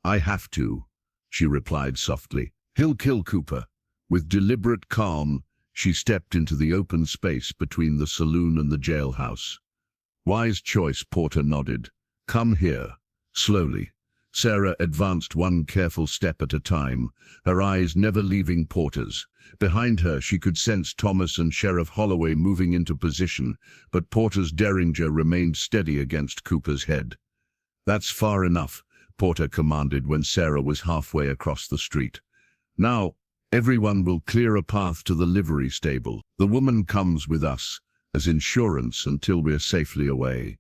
I have to, she replied softly. He'll kill Cooper. With deliberate calm, she stepped into the open space between the saloon and the jailhouse. Wise choice, Porter nodded. Come here. Slowly. Sarah advanced one careful step at a time, her eyes never leaving Porter's. Behind her, she could sense Thomas and Sheriff Holloway moving into position, but Porter's derringer remained steady against Cooper's head. "That's far enough," Porter commanded when Sarah was halfway across the street. "Now, everyone will clear a path to the livery stable. The woman comes with us as insurance until we're safely away."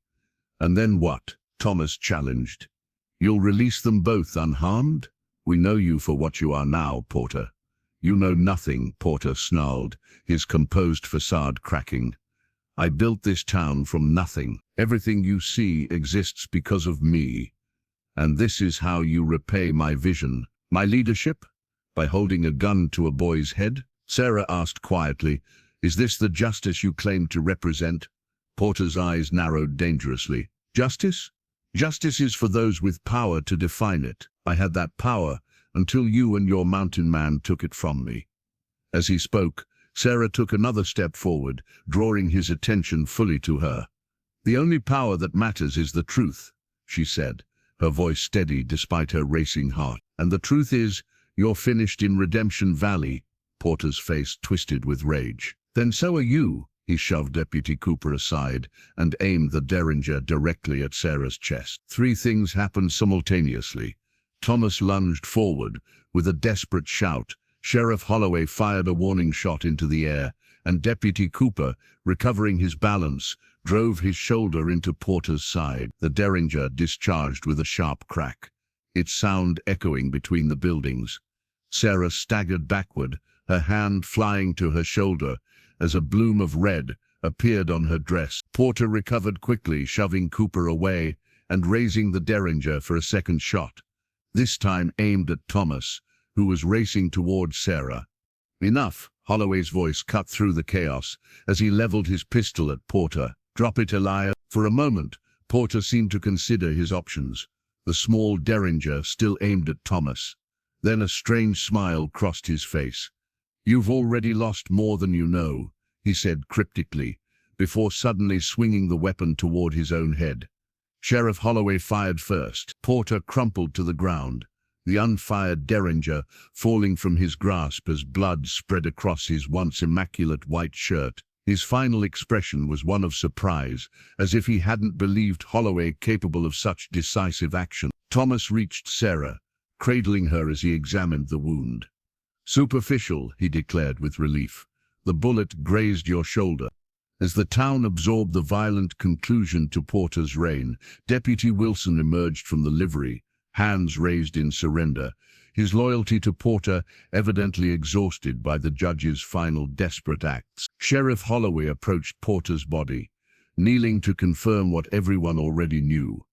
"And then what?" Thomas challenged. "You'll release them both unharmed? We know you for what you are now, Porter." "You know nothing," Porter snarled, his composed facade cracking. "I built this town from nothing. Everything you see exists because of me. And this is how you repay my vision, my leadership? By holding a gun to a boy's head?" Sarah asked quietly, "Is this the justice you claim to represent?" Porter's eyes narrowed dangerously. "Justice? Justice is for those with power to define it. I had that power until you and your mountain man took it from me." As he spoke, Sarah took another step forward, drawing his attention fully to her. "The only power that matters is the truth," she said, her voice steady despite her racing heart. "And the truth is, you're finished in Redemption Valley." Porter's face twisted with rage. "Then so are you." He shoved Deputy Cooper aside and aimed the derringer directly at Sarah's chest. Three things happened simultaneously. Thomas lunged forward with a desperate shout. Sheriff Holloway fired a warning shot into the air, and Deputy Cooper, recovering his balance, drove his shoulder into Porter's side. The derringer discharged with a sharp crack, its sound echoing between the buildings. Sarah staggered backward, her hand flying to her shoulder as a bloom of red appeared on her dress. Porter recovered quickly, shoving Cooper away and raising the derringer for a second shot, this time aimed at Thomas, who was racing towards Sarah. "Enough!" Holloway's voice cut through the chaos as he leveled his pistol at Porter. "Drop it, Elijah." For a moment, Porter seemed to consider his options, the small derringer still aimed at Thomas. Then a strange smile crossed his face. "You've already lost more than you know," he said cryptically, before suddenly swinging the weapon toward his own head. Sheriff Holloway fired first. Porter crumpled to the ground, the unfired derringer falling from his grasp as blood spread across his once immaculate white shirt. His final expression was one of surprise, as if he hadn't believed Holloway capable of such decisive action. Thomas reached Sarah, cradling her as he examined the wound. "Superficial," he declared with relief. "The bullet grazed your shoulder." As the town absorbed the violent conclusion to Porter's reign, Deputy Wilson emerged from the livery, hands raised in surrender, his loyalty to Porter evidently exhausted by the judge's final desperate acts. Sheriff Holloway approached Porter's body, kneeling to confirm what everyone already knew.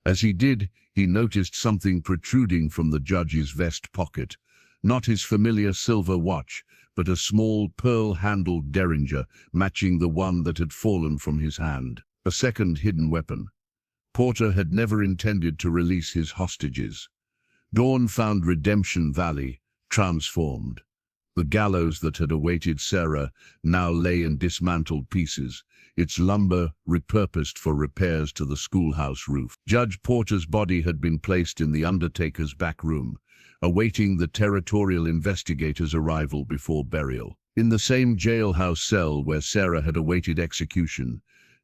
As he did, he noticed something protruding from the judge's vest pocket, not his familiar silver watch, but a small pearl-handled derringer matching the one that had fallen from his hand. A second hidden weapon. Porter had never intended to release his hostages. Dawn found Redemption Valley transformed. The gallows that had awaited Sarah now lay in dismantled pieces, its lumber repurposed for repairs to the schoolhouse roof. Judge Porter's body had been placed in the undertaker's back room, awaiting the territorial investigator's arrival before burial. In the same jailhouse cell where Sarah had awaited execution,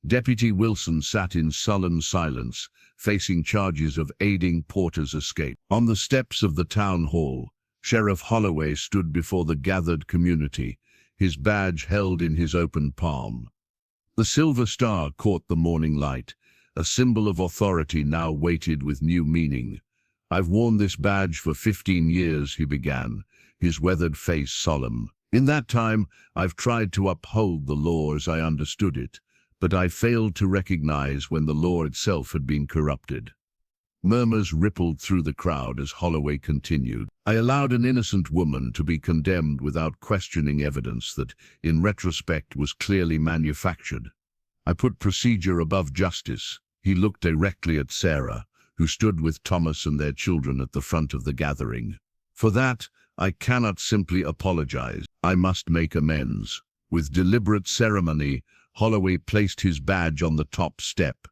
Deputy Wilson sat in sullen silence, facing charges of aiding Porter's escape. On the steps of the town hall, Sheriff Holloway stood before the gathered community, his badge held in his open palm. The silver star caught the morning light, a symbol of authority now weighted with new meaning. "I've worn this badge for 15 years, he began, his weathered face solemn. "In that time, I've tried to uphold the law as I understood it, but I failed to recognize when the law itself had been corrupted." Murmurs rippled through the crowd as Holloway continued. "I allowed an innocent woman to be condemned without questioning evidence that, in retrospect, was clearly manufactured. I put procedure above justice." He looked directly at Sarah, who stood with Thomas and their children at the front of the gathering. "For that, I cannot simply apologize. I must make amends." With deliberate ceremony, Holloway placed his badge on the top step.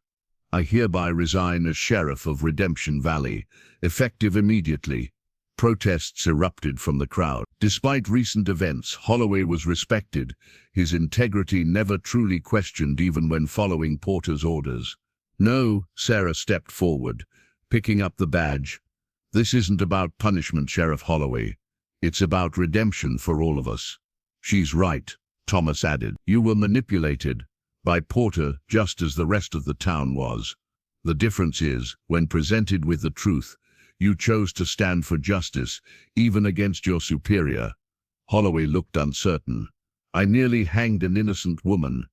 I hereby resign as sheriff of Redemption Valley, effective immediately." Protests erupted from the crowd. Despite recent events, Holloway was respected, his integrity never truly questioned even when following Porter's orders. "No," Sarah stepped forward, picking up the badge. "This isn't about punishment, Sheriff Holloway. It's about redemption for all of us." "She's right," Thomas added. "You were manipulated by Porter just as the rest of the town was. The difference is, when presented with the truth, you chose to stand for justice, even against your superior." Holloway looked uncertain. "I nearly hanged an innocent woman,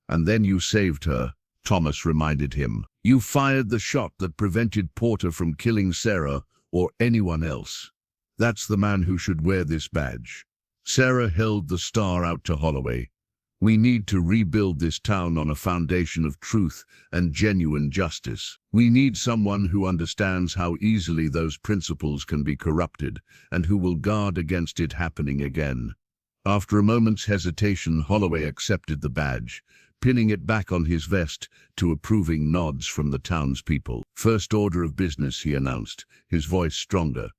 and then you saved her," Thomas reminded him. "You fired the shot that prevented Porter from killing Sarah or anyone else. That's the man who should wear this badge." Sarah held the star out to Holloway. "We need to rebuild this town on a foundation of truth and genuine justice. We need someone who understands how easily those principles can be corrupted and who will guard against it happening again." After a moment's hesitation, Holloway accepted the badge, pinning it back on his vest to approving nods from the townspeople. "First order of business," he announced, his voice stronger.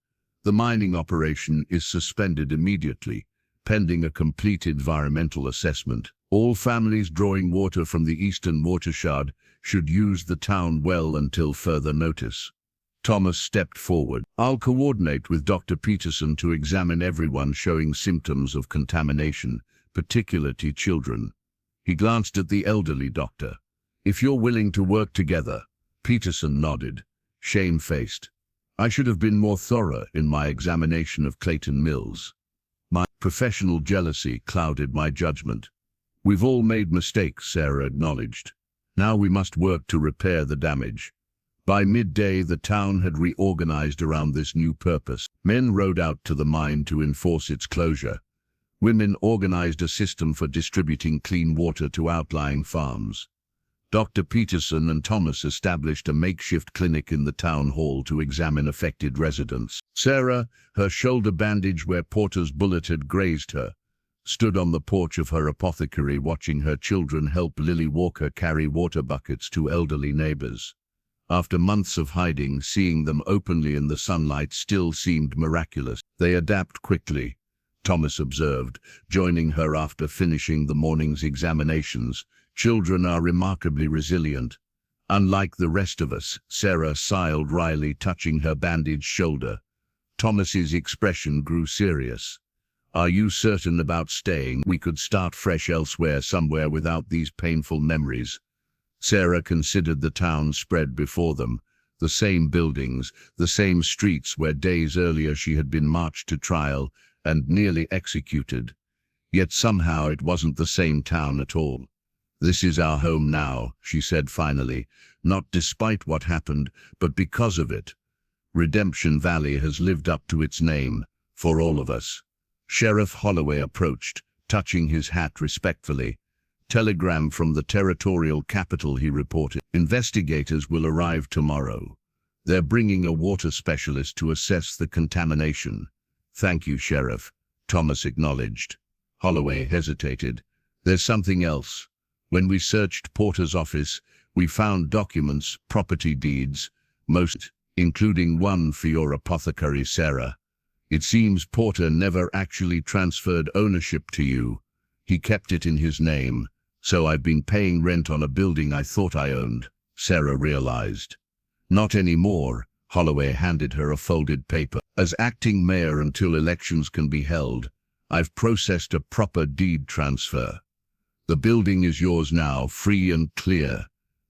"The mining operation is suspended immediately, pending a complete environmental assessment. All families drawing water from the eastern watershed should use the town well until further notice." Thomas stepped forward. "I'll coordinate with Dr. Peterson to examine everyone showing symptoms of contamination, particularly children." He glanced at the elderly doctor. "If you're willing to work together." Peterson nodded, shamefaced. "I should have been more thorough in my examination of Clayton Mills. My professional jealousy clouded my judgment." "We've all made mistakes," Sarah acknowledged. "Now we must work to repair the damage." By midday, the town had reorganized around this new purpose. Men rode out to the mine to enforce its closure. Women organized a system for distributing clean water to outlying farms. Dr. Peterson and Thomas established a makeshift clinic in the town hall to examine affected residents. Sarah, her shoulder bandaged where Porter's bullet had grazed her, stood on the porch of her apothecary watching her children help Lily Walker carry water buckets to elderly neighbors. After months of hiding, seeing them openly in the sunlight still seemed miraculous. "They adapt quickly," Thomas observed, joining her after finishing the morning's examinations. "Children are remarkably resilient." "Unlike the rest of us," Sarah sighed wryly, touching her bandaged shoulder. Thomas's expression grew serious. "Are you certain about staying? We could start fresh elsewhere, somewhere without these painful memories." Sarah considered the town spread before them, the same buildings, the same streets where days earlier she had been marched to trial and nearly executed. Yet somehow it wasn't the same town at all. "This is our home now," she said finally, "not despite what happened, but because of it. Redemption Valley has lived up to its name, for all of us." Sheriff Holloway approached, touching his hat respectfully. "Telegram from the territorial capital," he reported. "Investigators will arrive tomorrow. They're bringing a water specialist to assess the contamination." "Thank you, Sheriff," Thomas acknowledged. Holloway hesitated. "There's something else. When we searched Porter's office, we found documents, property deeds, most, including one for your apothecary, Sarah. It seems Porter never actually transferred ownership to you. He kept it in his name, so I've been paying rent on a building I thought I owned," Sarah realized. "Not anymore." Holloway handed her a folded paper. "As acting mayor until elections can be held, I've processed a proper deed transfer. The building is yours now, free and clear."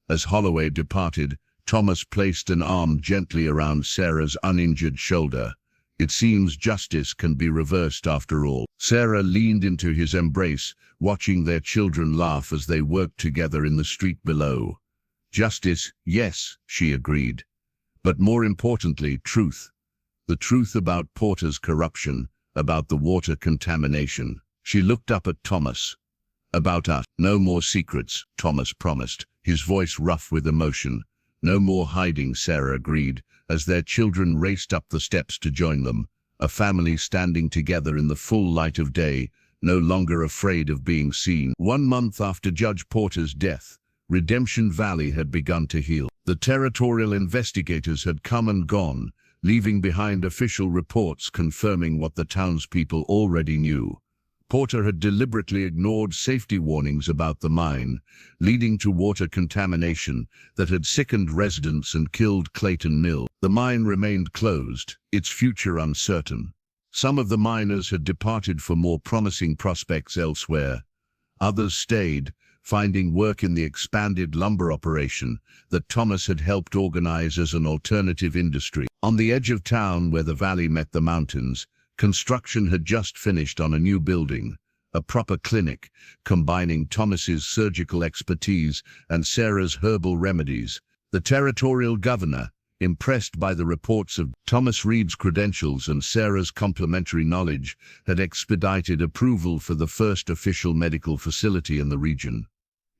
As Holloway departed, Thomas placed an arm gently around Sarah's uninjured shoulder. "It seems justice can be reversed after all." Sarah leaned into his embrace, watching their children laugh as they worked together in the street below. "Justice, yes," she agreed. "But more importantly, truth. The truth about Porter's corruption, about the water contamination." She looked up at Thomas. "About us. No more secrets," Thomas promised, his voice rough with emotion. "No more hiding," Sarah agreed, as their children raced up the steps to join them, a family standing together in the full light of day, no longer afraid of being seen. 1 month after Judge Porter's death, Redemption Valley had begun to heal. The territorial investigators had come and gone, leaving behind official reports confirming what the townspeople already knew. Porter had deliberately ignored safety warnings about the mine, leading to water contamination that had sickened residents and killed Clayton Mill. The mine remained closed, its future uncertain. Some of the miners had departed for more promising prospects elsewhere. Others stayed, finding work in the expanded lumber operation that Thomas had helped organize as an alternative industry. On the edge of town where the valley met the mountains, construction had just finished on a new building, a proper clinic, combining Thomas's surgical expertise and Sarah's herbal remedies. The territorial governor, impressed by the reports of Thomas Reed's credentials and Sarah's complementary knowledge, had expedited approval for the first official medical facility in the region.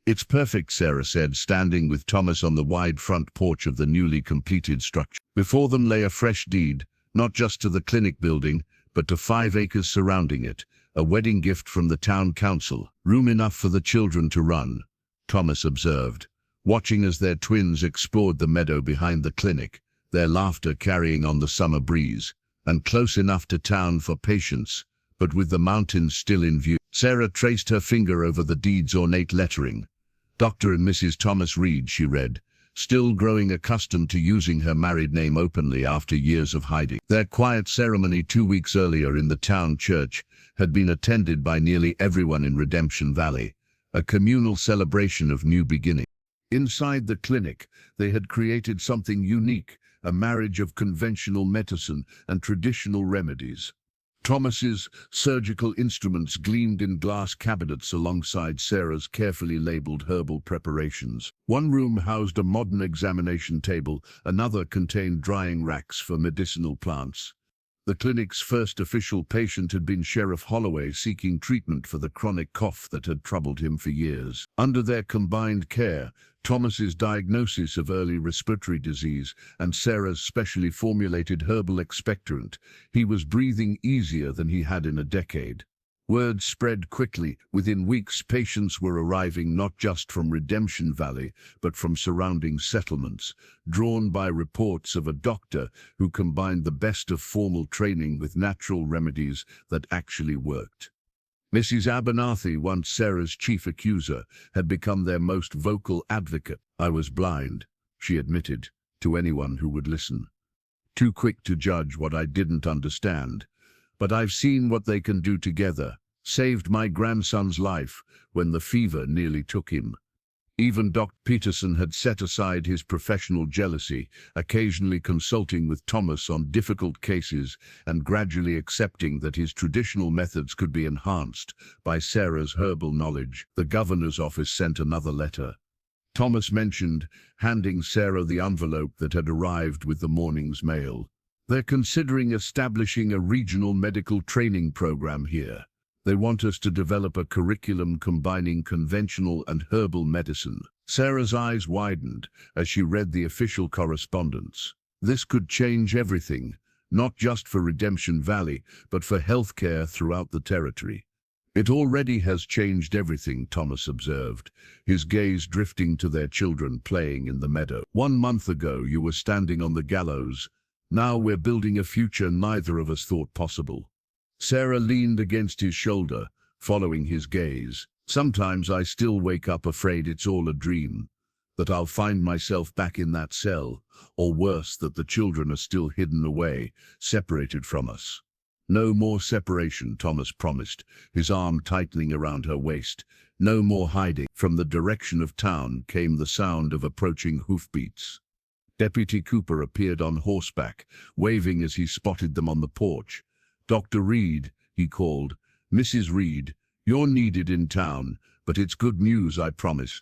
"It's perfect," Sarah said, standing with Thomas on the wide front porch of the newly completed structure. Before them lay a fresh deed, not just to the clinic building, but to 5 acres surrounding it, a wedding gift from the town council. "Room enough for the children to run," Thomas observed, watching as their twins explored the meadow behind the clinic, their laughter carrying on the summer breeze, "and close enough to town for patients, but with the mountains still in view." Sarah traced her finger over the deed's ornate lettering. "Dr. and Mrs. Thomas Reed," she read, still growing accustomed to using her married name openly after years of hiding. Their quiet ceremony 2 weeks earlier in the town church had been attended by nearly everyone in Redemption Valley, a communal celebration of new beginnings. Inside the clinic, they had created something unique, a marriage of conventional medicine and traditional remedies. Thomas's surgical instruments gleamed in glass cabinets alongside Sarah's carefully labeled herbal preparations. One room housed a modern examination table, another contained drying racks for medicinal plants. The clinic's first official patient had been Sheriff Holloway, seeking treatment for the chronic cough that had troubled him for years. Under their combined care, Thomas's diagnosis of early respiratory disease and Sarah's specially formulated herbal expectorant, he was breathing easier than he had in a decade. Word spread quickly. Within weeks, patients were arriving not just from Redemption Valley, but from surrounding settlements, drawn by reports of a doctor who combined the best of formal training with natural remedies that actually worked. Mrs. Abernathy, once Sarah's chief accuser, had become their most vocal advocate. "I was blind," she admitted, to anyone who would listen. "Too quick to judge what I didn't understand. But I've seen what they can do together. Saved my grandson's life when the fever nearly took him." Even Dr. Peterson had set aside his professional jealousy, occasionally consulting with Thomas on difficult cases and gradually accepting that his traditional methods could be enhanced by Sarah's herbal knowledge. The governor's office sent another letter. Thomas mentioned, handing Sarah the envelope that had arrived with the morning's mail. "They're considering establishing a regional medical training program here. They want us to develop a curriculum combining conventional and herbal medicine." Sarah's eyes widened as she read the official correspondence. This could change everything, not just for Redemption Valley, but for healthcare throughout the territory. "It already has changed everything," Thomas observed, his gaze drifting to their children playing in the meadow. "1 month ago you were standing on the gallows. Now we're building a future neither of us thought possible." Sarah leaned against his shoulder, following his gaze. "Sometimes I still wake up afraid it's all a dream, that I'll find myself back in that cell, or worse, that the children are still hidden away, separated from us." "No more separation," Thomas promised, his arm tightening around her waist. "No more hiding." From the direction of town came the sound of approaching hoofbeats. Deputy Cooper appeared on horseback, waving as he spotted them on the porch. "Dr. Reed," he called. "Mrs. Reed, you're needed in town, but it's good news, I promise."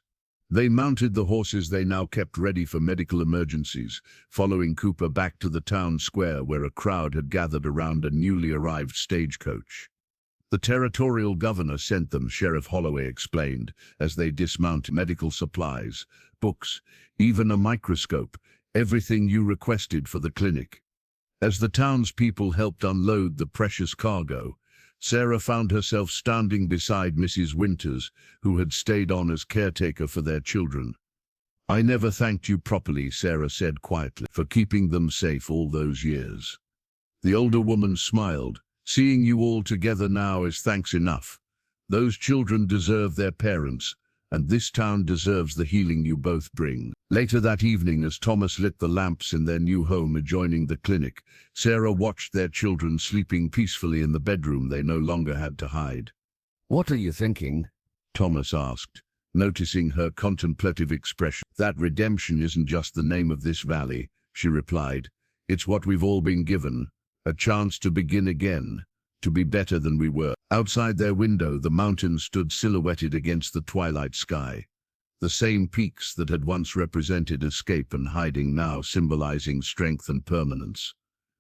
They mounted the horses they now kept ready for medical emergencies, following Cooper back to the town square where a crowd had gathered around a newly arrived stagecoach. "The territorial governor sent them," Sheriff Holloway explained, as they dismounted. "Medical supplies, books, even a microscope, everything you requested for the clinic." As the townspeople helped unload the precious cargo, Sarah found herself standing beside Mrs. Winters, who had stayed on as caretaker for their children. "I never thanked you properly," Sarah said quietly, "for keeping them safe all those years." The older woman smiled. "Seeing you all together now is thanks enough. Those children deserve their parents, and this town deserves the healing you both bring." Later that evening, as Thomas lit the lamps in their new home adjoining the clinic, Sarah watched their children sleeping peacefully in the bedroom they no longer had to hide. "What are you thinking?" Thomas asked, noticing her contemplative expression. "That redemption isn't just the name of this valley," she replied. "It's what we've all been given, a chance to begin again, to be better than we were." Outside their window, the mountains stood silhouetted against the twilight sky. The same peaks that had once represented escape and hiding now symbolizing strength and permanence.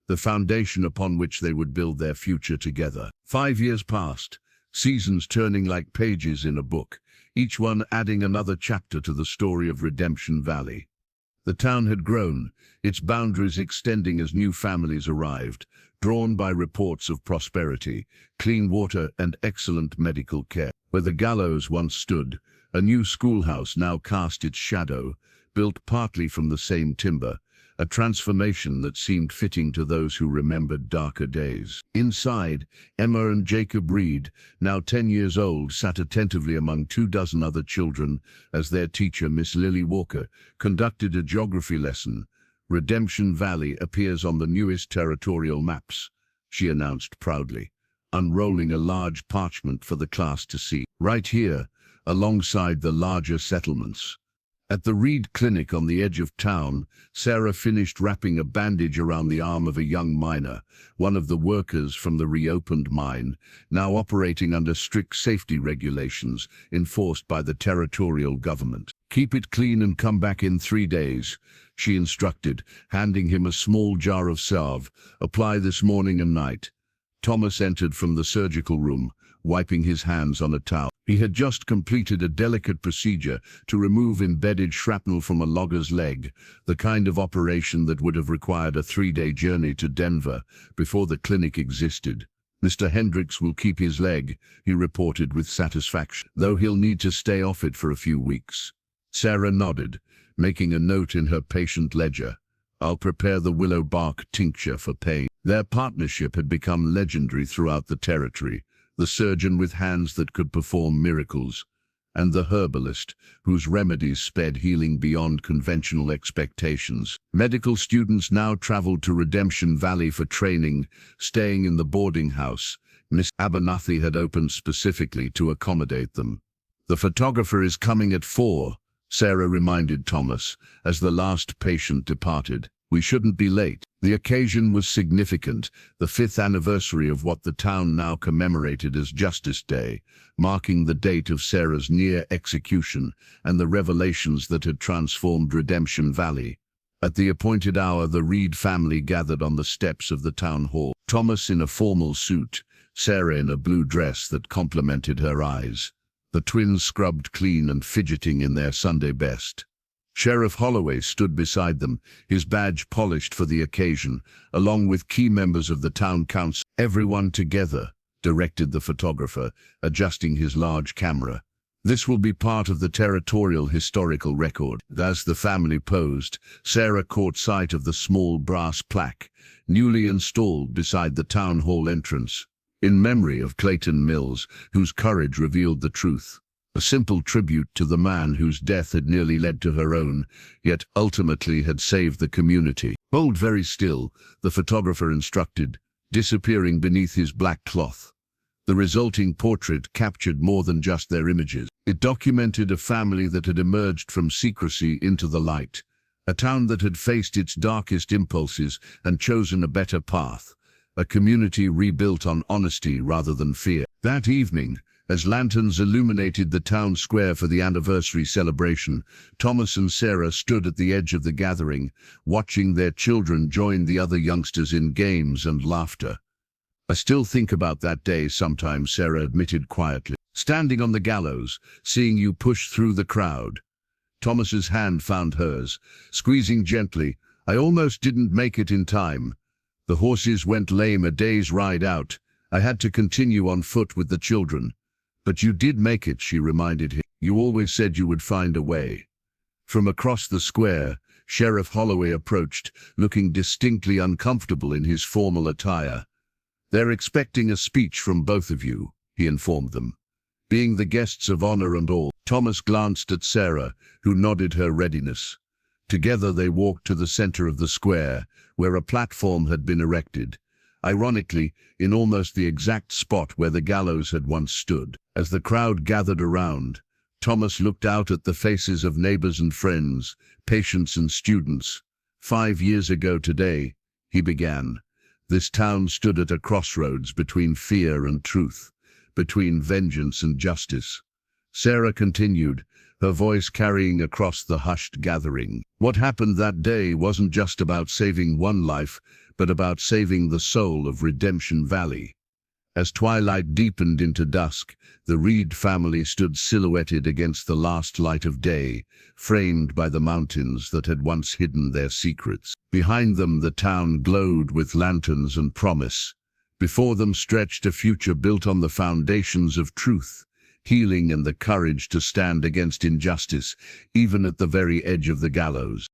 The foundation upon which they would build their future together. 5 years passed, seasons turning like pages in a book, each one adding another chapter to the story of Redemption Valley. The town had grown, its boundaries extending as new families arrived, drawn by reports of prosperity, clean water, and excellent medical care. Where the gallows once stood, a new schoolhouse now cast its shadow, built partly from the same timber, a transformation that seemed fitting to those who remembered darker days. Inside, Emma and Jacob Reed, now 10 years old, sat attentively among 24 other children as their teacher, Miss Lily Walker, conducted a geography lesson. "Redemption Valley appears on the newest territorial maps," she announced proudly, unrolling a large parchment for the class to see. "Right here, alongside the larger settlements." At the Reed Clinic on the edge of town, Sarah finished wrapping a bandage around the arm of a young miner, one of the workers from the reopened mine, now operating under strict safety regulations enforced by the territorial government. "Keep it clean and come back in 3 days," she instructed, handing him a small jar of salve. "Apply this morning and night." Thomas entered from the surgical room, wiping his hands on a towel. He had just completed a delicate procedure to remove embedded shrapnel from a logger's leg, the kind of operation that would have required a 3-day journey to Denver before the clinic existed. "Mr. Hendricks will keep his leg," he reported with satisfaction, "though he'll need to stay off it for a few weeks." Sarah nodded, making a note in her patient ledger. "I'll prepare the willow bark tincture for pain." Their partnership had become legendary throughout the territory. The surgeon with hands that could perform miracles, and the herbalist whose remedies sped healing beyond conventional expectations. Medical students now traveled to Redemption Valley for training, staying in the boarding house Miss Abernathy had opened specifically to accommodate them. "The photographer is coming at 4, Sarah reminded Thomas, as the last patient departed. "We shouldn't be late." The occasion was significant, the 5th anniversary of what the town now commemorated as Justice Day, marking the date of Sarah's near execution and the revelations that had transformed Redemption Valley. At the appointed hour, the Reed family gathered on the steps of the town hall. Thomas in a formal suit, Sarah in a blue dress that complemented her eyes. The twins scrubbed clean and fidgeting in their Sunday best. Sheriff Holloway stood beside them, his badge polished for the occasion, along with key members of the town council. "Everyone together," directed the photographer, adjusting his large camera. "This will be part of the territorial historical record." As the family posed, Sarah caught sight of the small brass plaque, newly installed beside the town hall entrance, in memory of Clayton Mills, whose courage revealed the truth. A simple tribute to the man whose death had nearly led to her own, yet ultimately had saved the community. "Hold very still," the photographer instructed, disappearing beneath his black cloth. The resulting portrait captured more than just their images. It documented a family that had emerged from secrecy into the light, a town that had faced its darkest impulses and chosen a better path, a community rebuilt on honesty rather than fear. That evening, as lanterns illuminated the town square for the anniversary celebration, Thomas and Sarah stood at the edge of the gathering, watching their children join the other youngsters in games and laughter. "I still think about that day sometimes," Sarah admitted quietly. "Standing on the gallows, seeing you push through the crowd." Thomas's hand found hers, squeezing gently. "I almost didn't make it in time. The horses went lame a day's ride out, I had to continue on foot with the children. But you did make it, she reminded him. You always said you would find a way. From across the square, Sheriff Holloway approached, looking distinctly uncomfortable in his formal attire. They're expecting a speech from both of you, he informed them. Being the guests of honor and all. Thomas glanced at Sarah, who nodded her readiness. Together they walked to the center of the square, where a platform had been erected. Ironically, in almost the exact spot where the gallows had once stood. As the crowd gathered around, Thomas looked out at the faces of neighbors and friends, patients and students. 5 years ago today, he began, this town stood at a crossroads between fear and truth, between vengeance and justice. Sarah continued, her voice carrying across the hushed gathering. What happened that day wasn't just about saving one life, but about saving the soul of Redemption Valley. As twilight deepened into dusk, the Reed family stood silhouetted against the last light of day, framed by the mountains that had once hidden their secrets. Behind them the town glowed with lanterns and promise. Before them stretched a future built on the foundations of truth, healing and the courage to stand against injustice, even at the very edge of the gallows.